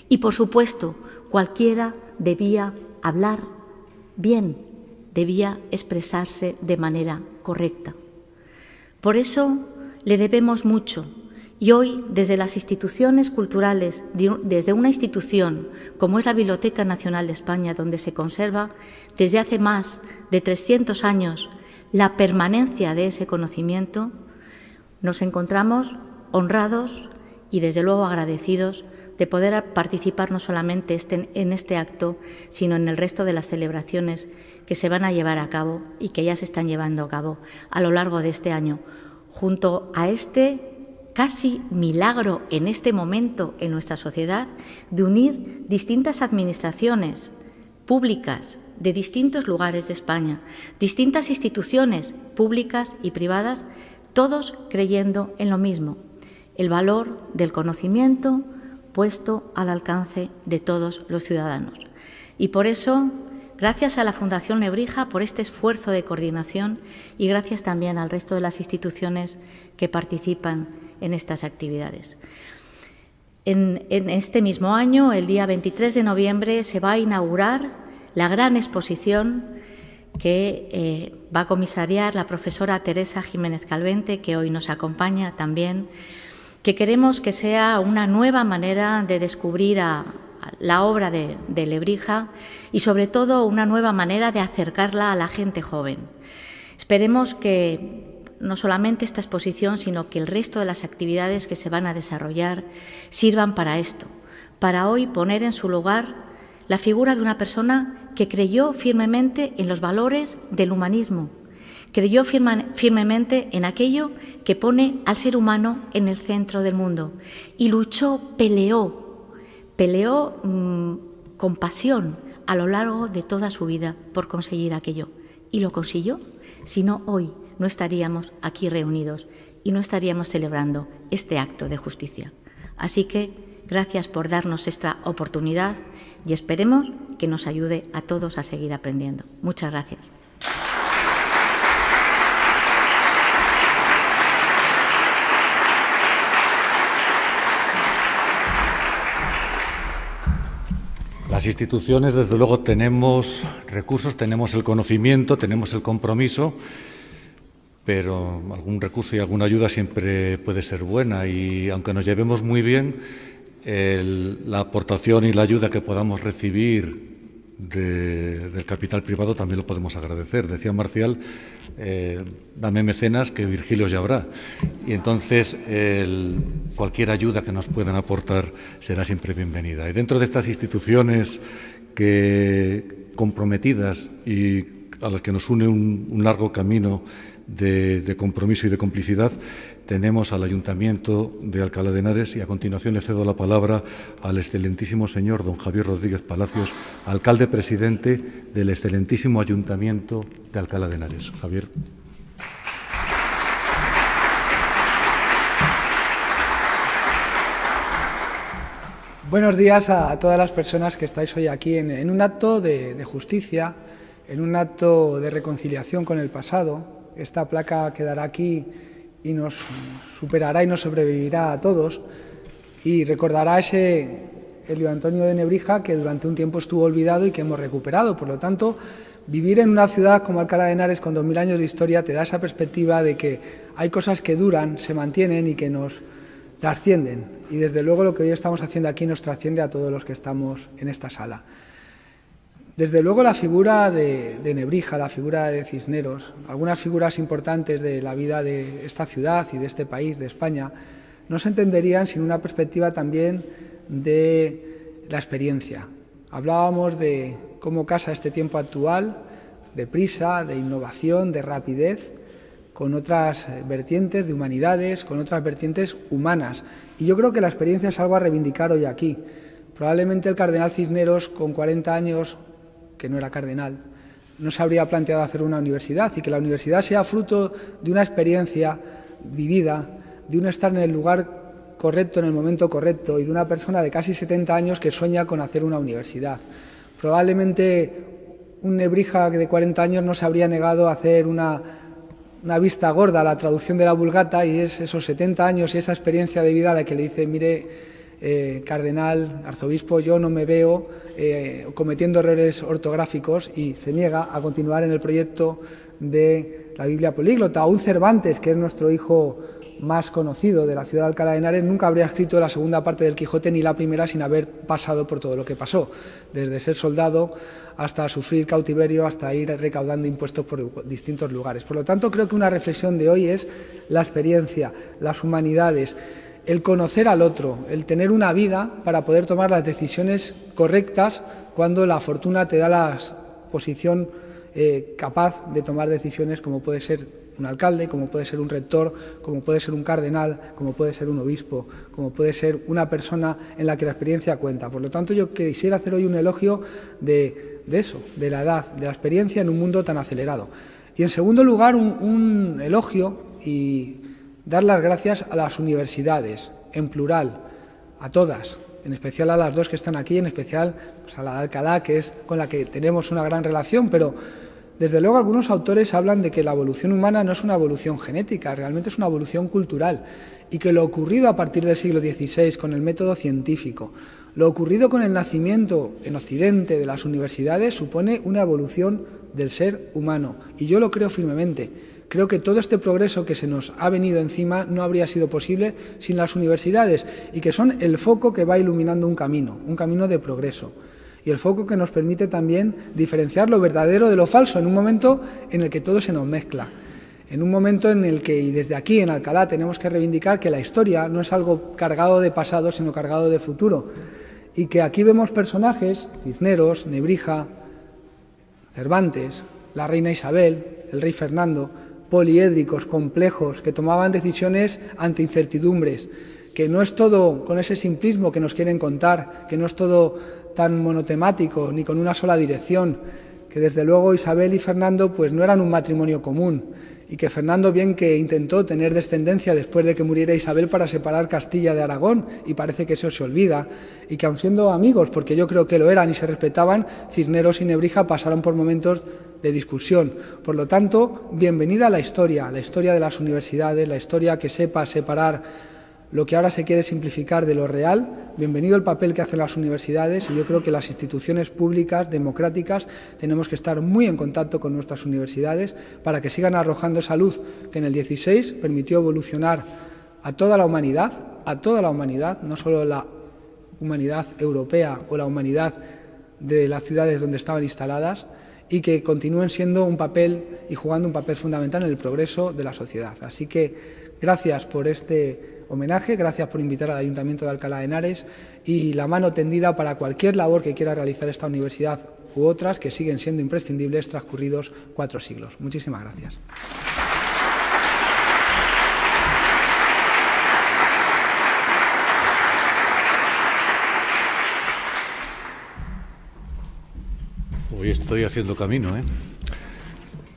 y, por supuesto, cualquiera debía hablar bien, debía expresarse de manera correcta. Por eso le debemos mucho. Y hoy, desde las instituciones culturales, desde una institución como es la Biblioteca Nacional de España, donde se conserva desde hace más de 300 años la permanencia de ese conocimiento, nos encontramos honrados y, desde luego, agradecidos de poder participar no solamente en este acto, sino en el resto de las celebraciones que se van a llevar a cabo y que ya se están llevando a cabo a lo largo de este año, junto a este casi milagro en este momento en nuestra sociedad de unir distintas administraciones públicas de distintos lugares de España, distintas instituciones públicas y privadas, todos creyendo en lo mismo, el valor del conocimiento puesto al alcance de todos los ciudadanos. Y por eso, gracias a la Fundación Nebrija por este esfuerzo de coordinación y gracias también al resto de las instituciones que participan en estas actividades. En este mismo año, el día 23 de noviembre, se va a inaugurar la gran exposición que va a comisariar la profesora Teresa Jiménez Calvente, que hoy nos acompaña también, que queremos que sea una nueva manera de descubrir la obra de Lebrija y, sobre todo, una nueva manera de acercarla a la gente joven. Esperemos que no solamente esta exposición, sino que el resto de las actividades que se van a desarrollar sirvan para esto, para hoy poner en su lugar la figura de una persona que creyó firmemente en los valores del humanismo, creyó firmemente en aquello que pone al ser humano en el centro del mundo y luchó, peleó con pasión a lo largo de toda su vida por conseguir aquello. Y lo consiguió, si no hoy no estaríamos aquí reunidos y no estaríamos celebrando este acto de justicia. Así que gracias por darnos esta oportunidad y esperemos que nos ayude a todos a seguir aprendiendo. Muchas gracias. Las instituciones, desde luego, tenemos recursos, tenemos el conocimiento, tenemos el compromiso, pero algún recurso y alguna ayuda siempre puede ser buena y, aunque nos llevemos muy bien, la aportación y la ayuda que podamos recibir del capital privado también lo podemos agradecer. Decía Marcial, dame mecenas que Virgilio ya habrá. Y entonces cualquier ayuda que nos puedan aportar será siempre bienvenida. Y dentro de estas instituciones comprometidas y a las que nos une un largo camino de compromiso y de complicidad, tenemos al Ayuntamiento de Alcalá de Henares y a continuación le cedo la palabra al excelentísimo señor don Javier Rodríguez Palacios, alcalde presidente del excelentísimo Ayuntamiento de Alcalá de Henares. Javier. Buenos días a todas las personas que estáis hoy aquí en un acto de justicia, en un acto de reconciliación con el pasado. Esta placa quedará aquí y nos superará y nos sobrevivirá a todos y recordará ese Elio Antonio de Nebrija que durante un tiempo estuvo olvidado y que hemos recuperado. Por lo tanto, vivir en una ciudad como Alcalá de Henares con 2000 años de historia te da esa perspectiva de que hay cosas que duran, se mantienen y que nos trascienden. Y desde luego lo que hoy estamos haciendo aquí nos trasciende a todos los que estamos en esta sala. Desde luego la figura de Nebrija, la figura de Cisneros, algunas figuras importantes de la vida de esta ciudad y de este país, de España, no se entenderían sin una perspectiva también de la experiencia. Hablábamos de cómo casa este tiempo actual, de prisa, de innovación, de rapidez, con otras vertientes de humanidades, con otras vertientes humanas. Y yo creo que la experiencia es algo a reivindicar hoy aquí. Probablemente el cardenal Cisneros, con 40 años, que no era cardenal, no se habría planteado hacer una universidad y que la universidad sea fruto de una experiencia vivida, de un estar en el lugar correcto, en el momento correcto y de una persona de casi 70 años que sueña con hacer una universidad. Probablemente un Nebrija de 40 años no se habría negado a hacer una vista gorda a la traducción de la Vulgata y es esos 70 años y esa experiencia de vida a la que le dice, mire, cardenal, arzobispo, yo no me veo cometiendo errores ortográficos y se niega a continuar en el proyecto de la Biblia políglota. Un Cervantes, que es nuestro hijo más conocido de la ciudad de Alcalá de Henares, nunca habría escrito la segunda parte del Quijote ni la primera sin haber pasado por todo lo que pasó, desde ser soldado hasta sufrir cautiverio, hasta ir recaudando impuestos por distintos lugares. Por lo tanto, creo que una reflexión de hoy es la experiencia, las humanidades, el conocer al otro, el tener una vida para poder tomar las decisiones correctas cuando la fortuna te da la posición capaz de tomar decisiones como puede ser un alcalde, como puede ser un rector, como puede ser un cardenal, como puede ser un obispo, como puede ser una persona en la que la experiencia cuenta. Por lo tanto, yo quisiera hacer hoy un elogio de eso, de la edad, de la experiencia en un mundo tan acelerado. Y en segundo lugar, un elogio y dar las gracias a las universidades, en plural, a todas, en especial a las dos que están aquí, en especial pues, a la de Alcalá, que es con la que tenemos una gran relación, pero desde luego algunos autores hablan de que la evolución humana no es una evolución genética, realmente es una evolución cultural, y que lo ocurrido a partir del siglo XVI con el método científico, lo ocurrido con el nacimiento en Occidente de las universidades supone una evolución del ser humano, y yo lo creo firmemente. Creo que todo este progreso que se nos ha venido encima no habría sido posible sin las universidades, y que son el foco que va iluminando un camino de progreso, y el foco que nos permite también diferenciar lo verdadero de lo falso en un momento en el que todo se nos mezcla, en un momento en el que, y desde aquí en Alcalá, tenemos que reivindicar que la historia no es algo cargado de pasado, sino cargado de futuro, y que aquí vemos personajes, Cisneros, Nebrija, Cervantes, la reina Isabel, el rey Fernando, poliédricos, complejos, que tomaban decisiones ante incertidumbres, que no es todo con ese simplismo que nos quieren contar, que no es todo tan monotemático ni con una sola dirección, que desde luego Isabel y Fernando pues no eran un matrimonio común, y que Fernando bien que intentó tener descendencia después de que muriera Isabel para separar Castilla de Aragón, y parece que eso se olvida, y que aun siendo amigos, porque yo creo que lo eran y se respetaban, Cisneros y Nebrija pasaron por momentos de discusión. Por lo tanto, bienvenida a la historia de las universidades, la historia que sepa separar lo que ahora se quiere simplificar de lo real. Bienvenido el papel que hacen las universidades, y yo creo que las instituciones públicas, democráticas, tenemos que estar muy en contacto con nuestras universidades para que sigan arrojando esa luz que en el XVI permitió evolucionar a toda la humanidad, no solo la humanidad europea o la humanidad de las ciudades donde estaban instaladas, y que continúen siendo un papel y jugando un papel fundamental en el progreso de la sociedad. Así que gracias por este homenaje, gracias por invitar al Ayuntamiento de Alcalá de Henares, y la mano tendida para cualquier labor que quiera realizar esta universidad u otras que siguen siendo imprescindibles transcurridos 4 siglos. Muchísimas gracias. Hoy estoy haciendo camino,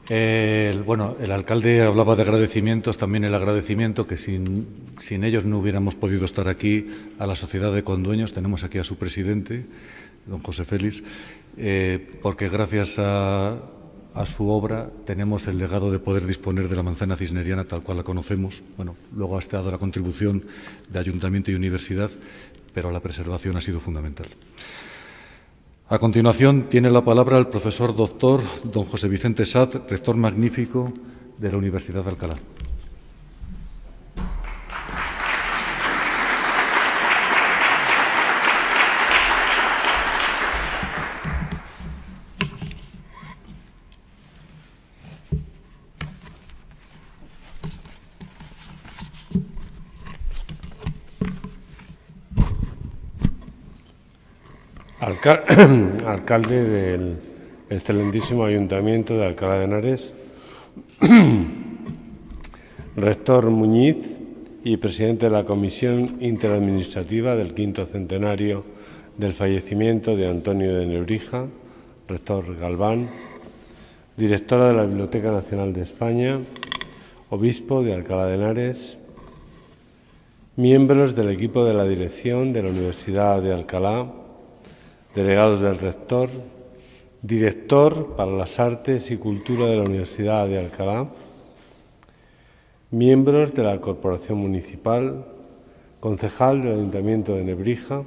el alcalde hablaba de agradecimientos, también el agradecimiento que sin ellos no hubiéramos podido estar aquí, a la Sociedad de Condueños. Tenemos aquí a su presidente, don José Félix, porque gracias a su obra tenemos el legado de poder disponer de la manzana cisneriana tal cual la conocemos. Bueno, luego ha estado la contribución de ayuntamiento y universidad, pero la preservación ha sido fundamental. A continuación, tiene la palabra el profesor doctor don José Vicente Saz, rector magnífico de la Universidad de Alcalá. Alcalde del excelentísimo Ayuntamiento de Alcalá de Henares, rector Muñiz y presidente de la Comisión Interadministrativa del 5º centenario del fallecimiento de Antonio de Nebrija, rector Galván, directora de la Biblioteca Nacional de España, obispo de Alcalá de Henares, miembros del equipo de la dirección de la Universidad de Alcalá, delegados del rector, director para las Artes y Cultura de la Universidad de Alcalá, miembros de la Corporación Municipal, concejal del Ayuntamiento de Nebrija,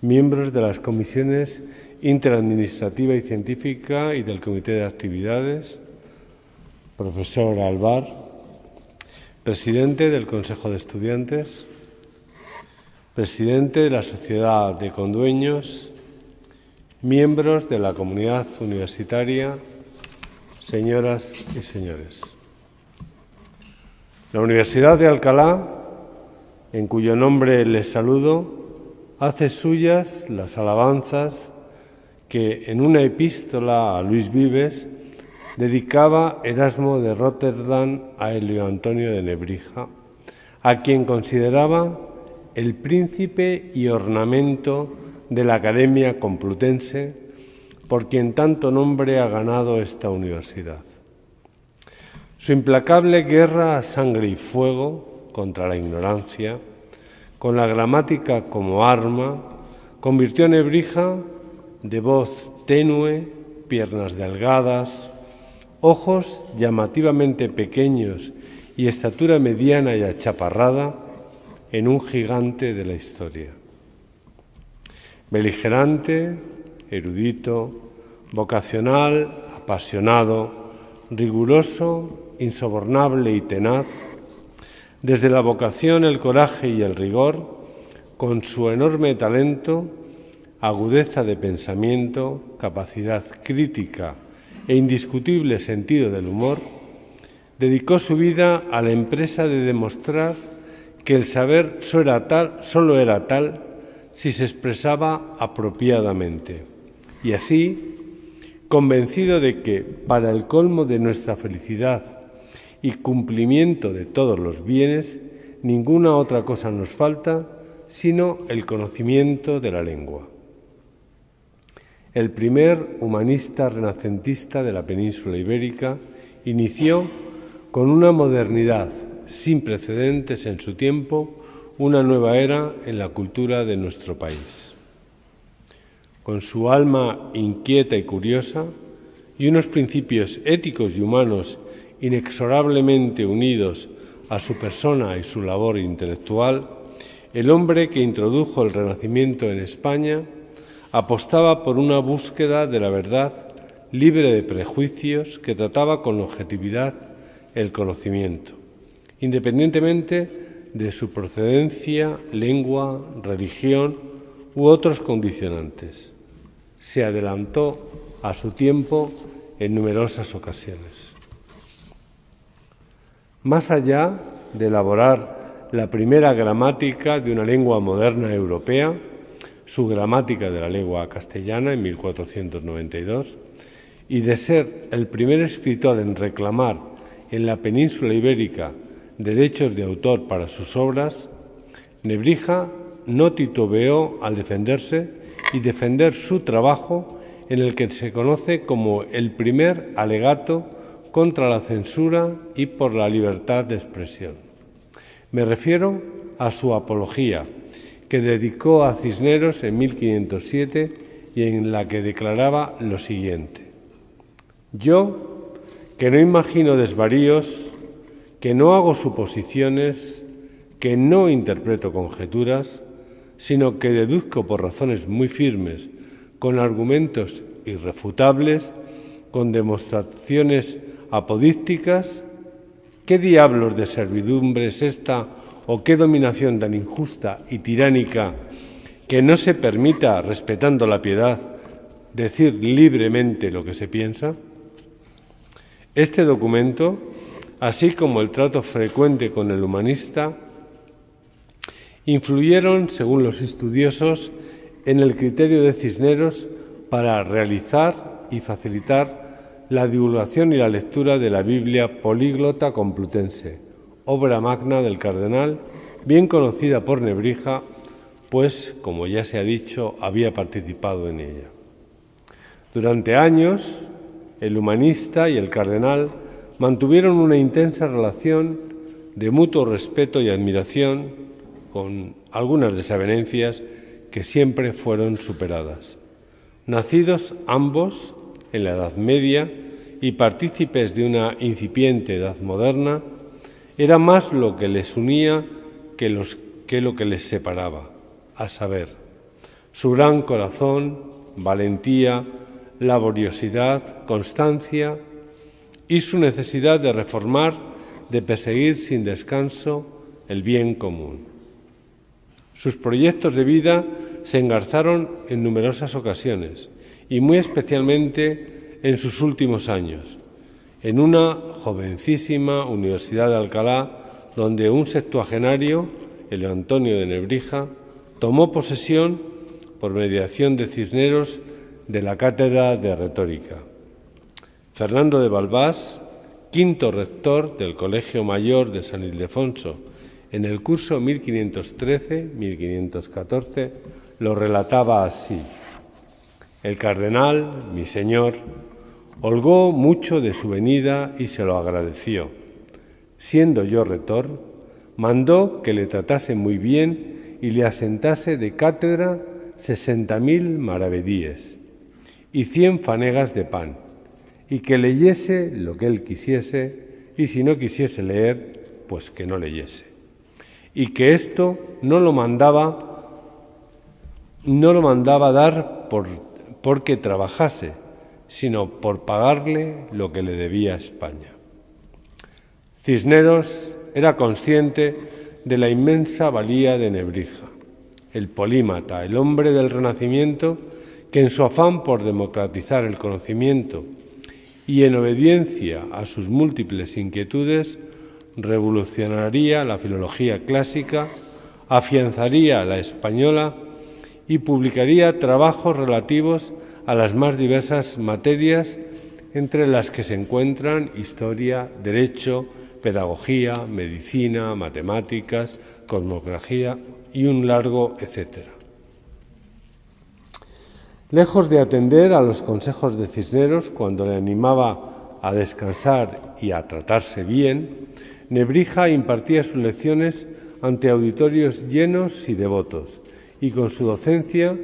miembros de las comisiones interadministrativa y científica y del Comité de Actividades, profesor Alvar, presidente del Consejo de Estudiantes, presidente de la Sociedad de Condueños, miembros de la comunidad universitaria, señoras y señores. La Universidad de Alcalá, en cuyo nombre les saludo, hace suyas las alabanzas que en una epístola a Luis Vives dedicaba Erasmo de Róterdam a Elio Antonio de Nebrija, a quien consideraba el príncipe y ornamento de la Academia Complutense, por quien tanto nombre ha ganado esta universidad. Su implacable guerra a sangre y fuego contra la ignorancia, con la gramática como arma, convirtió a Nebrija, de voz tenue, piernas delgadas, ojos llamativamente pequeños y estatura mediana y achaparrada, en un gigante de la historia. Beligerante, erudito, vocacional, apasionado, riguroso, insobornable y tenaz, desde la vocación, el coraje y el rigor, con su enorme talento, agudeza de pensamiento, capacidad crítica e indiscutible sentido del humor, dedicó su vida a la empresa de demostrar que el saber solo era tal si se expresaba apropiadamente, y así, convencido de que, para el colmo de nuestra felicidad y cumplimiento de todos los bienes, ninguna otra cosa nos falta sino el conocimiento de la lengua. El primer humanista renacentista de la península ibérica inició con una modernidad sin precedentes en su tiempo una nueva era en la cultura de nuestro país. Con su alma inquieta y curiosa y unos principios éticos y humanos inexorablemente unidos a su persona y su labor intelectual, el hombre que introdujo el Renacimiento en España apostaba por una búsqueda de la verdad libre de prejuicios que trataba con objetividad el conocimiento, independientemente de su procedencia, lengua, religión u otros condicionantes. Se adelantó a su tiempo en numerosas ocasiones. Más allá de elaborar la primera gramática de una lengua moderna europea, su gramática de la lengua castellana en 1492, y de ser el primer escritor en reclamar en la península ibérica derechos de autor para sus obras, Nebrija no titubeó al defenderse y defender su trabajo, en el que se conoce como el primer alegato contra la censura y por la libertad de expresión. Me refiero a su apología, que dedicó a Cisneros en 1507 y en la que declaraba lo siguiente: yo, que no imagino desvaríos, que no hago suposiciones, que no interpreto conjeturas, sino que deduzco por razones muy firmes, con argumentos irrefutables, con demostraciones apodícticas, ¿qué diablos de servidumbre es esta o qué dominación tan injusta y tiránica que no se permita, respetando la piedad, decir libremente lo que se piensa? Este documento, así como el trato frecuente con el humanista, influyeron, según los estudiosos, en el criterio de Cisneros para realizar y facilitar la divulgación y la lectura de la Biblia políglota complutense, obra magna del cardenal, bien conocida por Nebrija, pues, como ya se ha dicho, había participado en ella. Durante años, el humanista y el cardenal mantuvieron una intensa relación de mutuo respeto y admiración, con algunas desavenencias que siempre fueron superadas. Nacidos ambos en la Edad Media y partícipes de una incipiente Edad Moderna, era más lo que les unía que lo que les separaba, a saber, su gran corazón, valentía, laboriosidad, constancia y su necesidad de reformar, de perseguir sin descanso el bien común. Sus proyectos de vida se engarzaron en numerosas ocasiones y muy especialmente en sus últimos años, en una jovencísima Universidad de Alcalá, donde un septuagenario, Elio Antonio de Nebrija, tomó posesión, por mediación de Cisneros, de la cátedra de retórica. Fernando de Balbás, quinto rector del Colegio Mayor de San Ildefonso, en el curso 1513-1514, lo relataba así: el cardenal, mi señor, holgó mucho de su venida y se lo agradeció. Siendo yo retor, mandó que le tratase muy bien y le asentase de cátedra 60.000 maravedíes y 100 fanegas de pan, y que leyese lo que él quisiese, y si no quisiese leer, pues que no leyese. Y que esto no lo mandaba dar porque trabajase, sino por pagarle lo que le debía a España. Cisneros era consciente de la inmensa valía de Nebrija, el polímata, el hombre del Renacimiento, que en su afán por democratizar el conocimiento y en obediencia a sus múltiples inquietudes, revolucionaría la filología clásica, afianzaría la española y publicaría trabajos relativos a las más diversas materias, entre las que se encuentran historia, derecho, pedagogía, medicina, matemáticas, cosmografía y un largo etcétera. Lejos de atender a los consejos de Cisneros cuando le animaba a descansar y a tratarse bien, Nebrija impartía sus lecciones ante auditorios llenos y devotos, y con su docencia,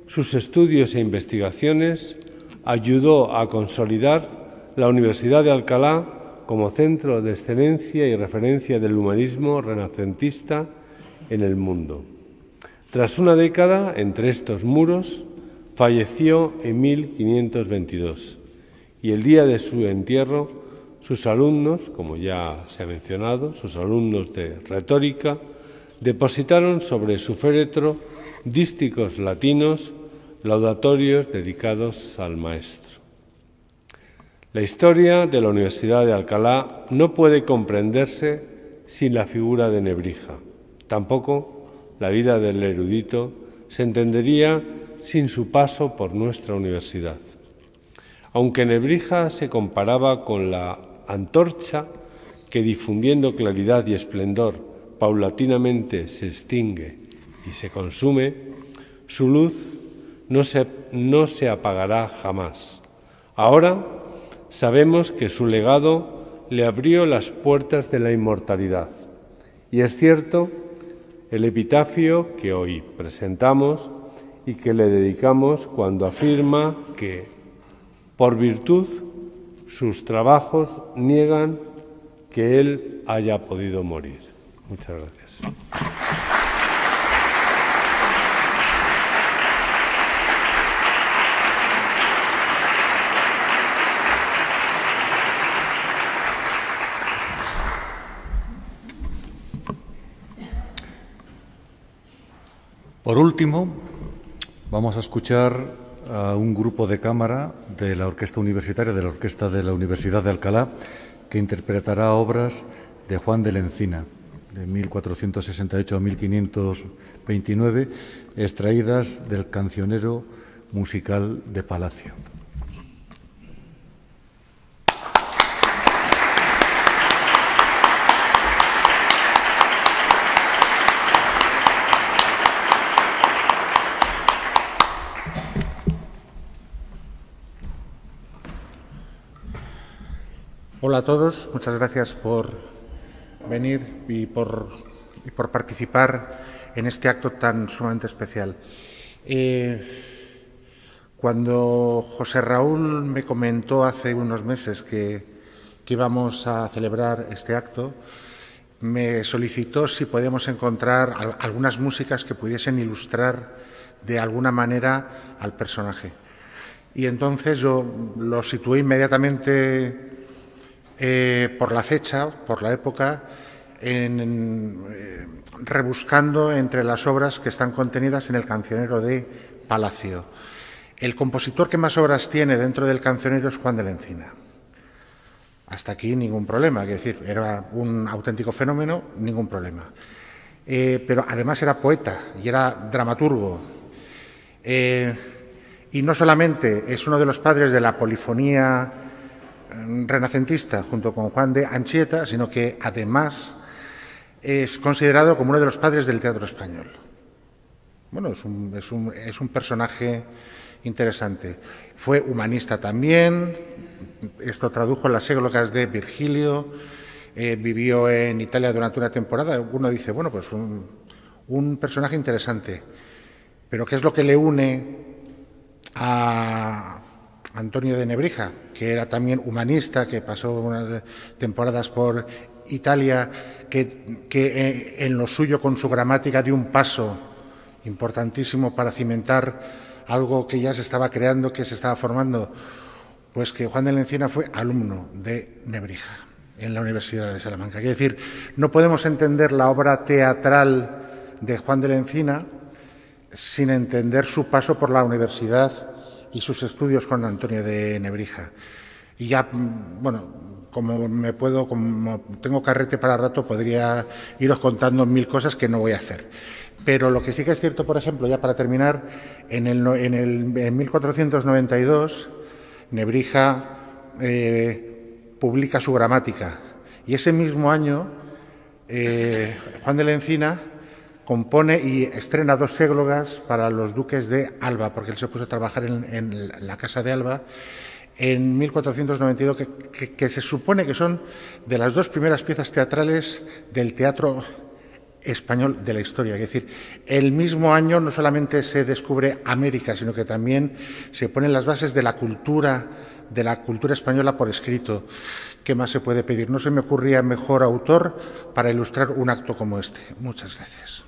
sus estudios e investigaciones, ayudó a consolidar la Universidad de Alcalá como centro de excelencia y referencia del humanismo renacentista en el mundo. Tras una década entre estos muros, falleció en 1522 y el día de su entierro, sus alumnos, como ya se ha mencionado, sus alumnos de retórica, depositaron sobre su féretro dísticos latinos laudatorios dedicados al maestro. La historia de la Universidad de Alcalá no puede comprenderse sin la figura de Nebrija. Tampoco la vida del erudito se entendería sin su paso por nuestra universidad. Aunque Nebrija se comparaba con la antorcha que, difundiendo claridad y esplendor, paulatinamente se extingue y se consume, su luz no se apagará jamás. Ahora sabemos que su legado le abrió las puertas de la inmortalidad. Y es cierto, el epitafio que hoy presentamos y que le dedicamos cuando afirma que, por virtud, sus trabajos niegan que él haya podido morir. Muchas gracias. Por último, vamos a escuchar a un grupo de cámara de la Orquesta Universitaria, de la Orquesta de la Universidad de Alcalá, que interpretará obras de Juan de la Encina, de 1468 a 1529, extraídas del Cancionero musical de Palacio. Hola a todos, muchas gracias por venir y por participar en este acto tan sumamente especial. Cuando José Raúl me comentó hace unos meses que íbamos a celebrar este acto, me solicitó si podíamos encontrar algunas músicas que pudiesen ilustrar de alguna manera al personaje. Y entonces yo lo situé inmediatamente por la fecha, por la época, rebuscando entre las obras que están contenidas en el Cancionero de Palacio. El compositor que más obras tiene dentro del Cancionero es Juan de la Encina. Hasta aquí ningún problema, es decir, era un auténtico fenómeno, ningún problema. Pero además era poeta y era dramaturgo. Y no solamente es uno de los padres de la polifonía renacentista junto con Juan de Anchieta, sino que además es considerado como uno de los padres del teatro español. Bueno, es un personaje interesante. Fue humanista también, esto tradujo las églogas de Virgilio, vivió en Italia durante una temporada. Uno dice, bueno, pues un personaje interesante. Pero ¿qué es lo que le une a Antonio de Nebrija, que era también humanista, que pasó unas temporadas por Italia, que en lo suyo con su gramática dio un paso importantísimo para cimentar algo que ya se estaba creando, que se estaba formando? Pues que Juan de la Encina fue alumno de Nebrija en la Universidad de Salamanca. Quiere decir, no podemos entender la obra teatral de Juan de la Encina sin entender su paso por la universidad y sus estudios con Antonio de Nebrija. Y ya, bueno, como tengo carrete para rato, podría iros contando 1000 cosas que no voy a hacer. Pero lo que sí que es cierto, por ejemplo, ya para terminar, en 1492, Nebrija publica su gramática. Y ese mismo año, Juan de la Encina compone y estrena 2 églogas para los duques de Alba, porque él se puso a trabajar en la casa de Alba en 1492, que se supone que son de las 2 primeras piezas teatrales del teatro español de la historia. Es decir, el mismo año no solamente se descubre América, sino que también se ponen las bases de la cultura española por escrito. ¿Qué más se puede pedir? No se me ocurría mejor autor para ilustrar un acto como este. Muchas gracias.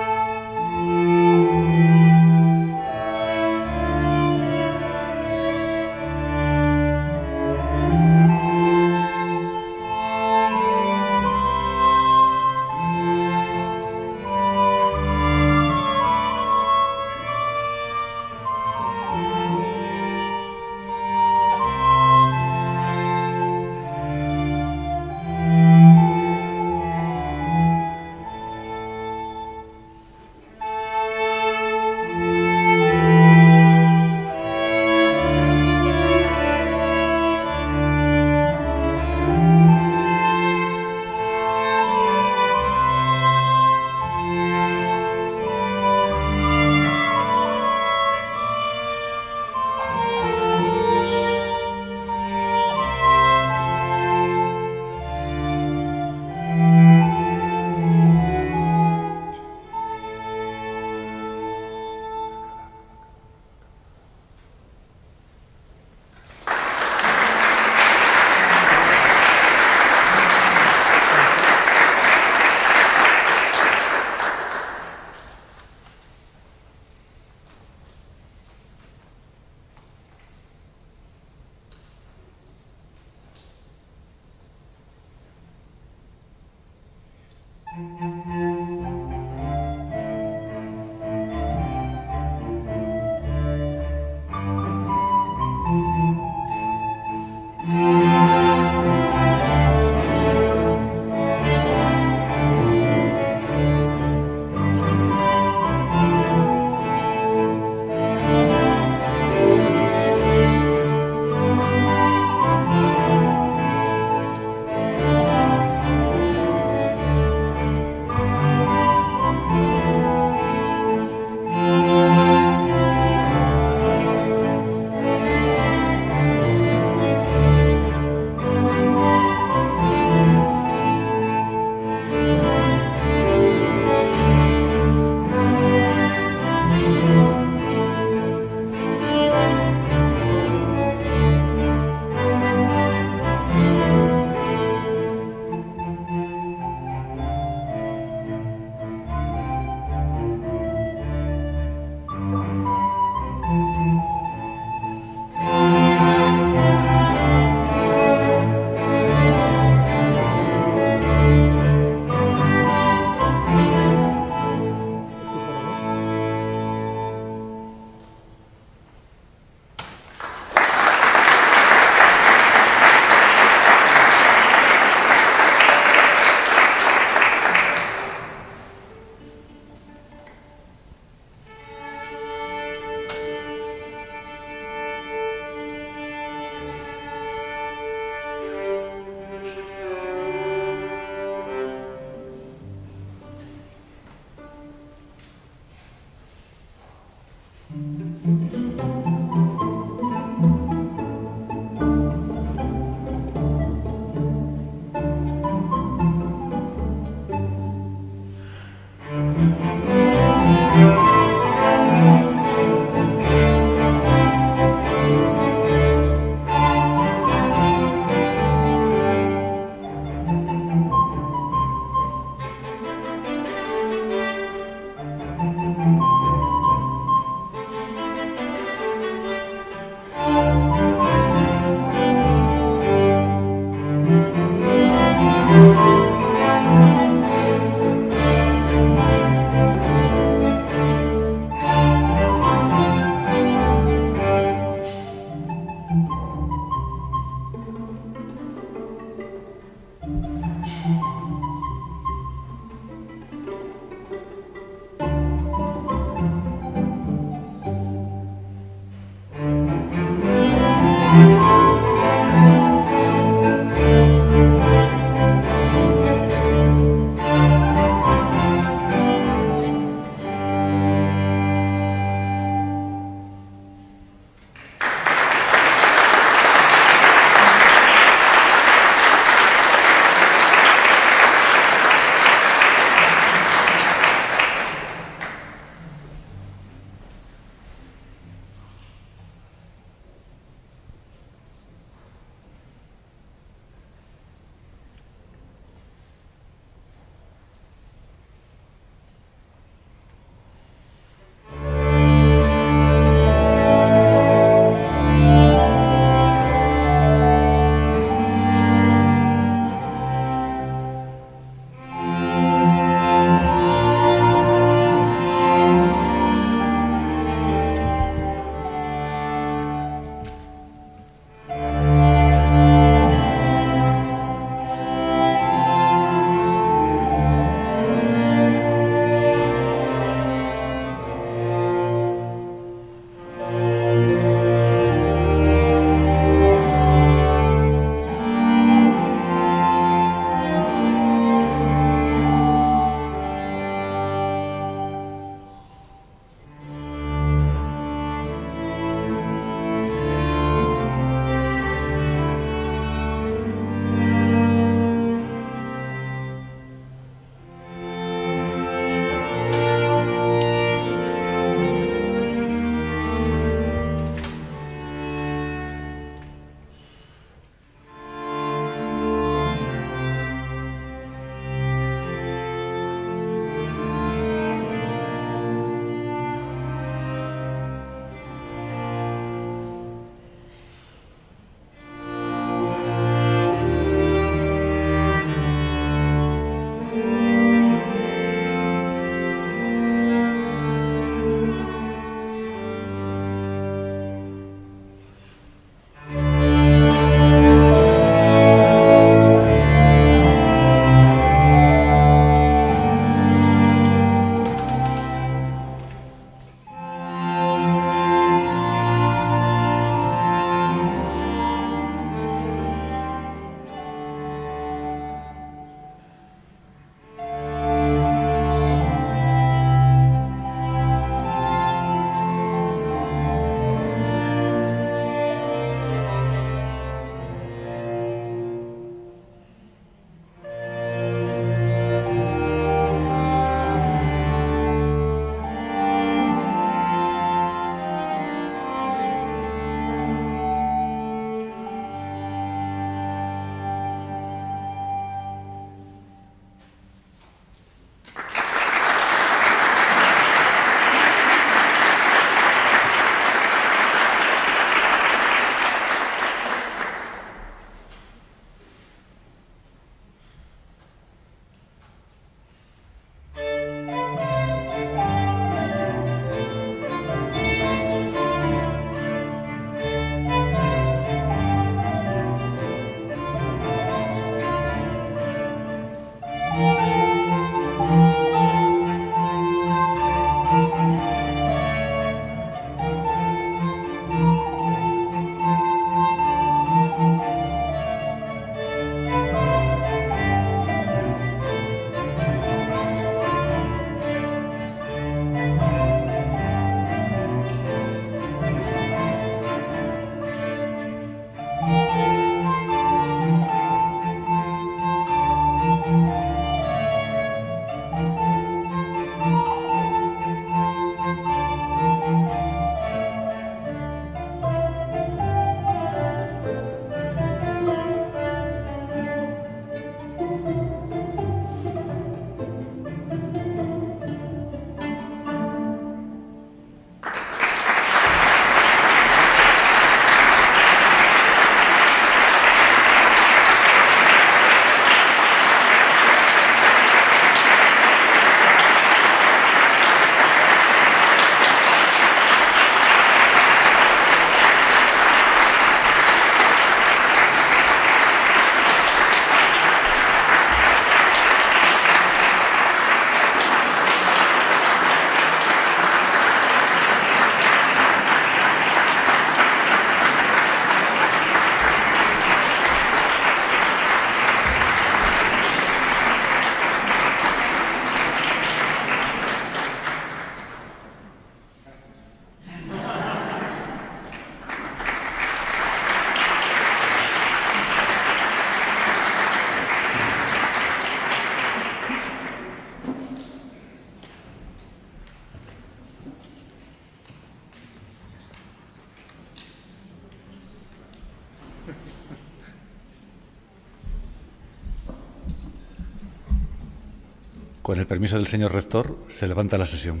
Con el permiso del señor rector, se levanta la sesión.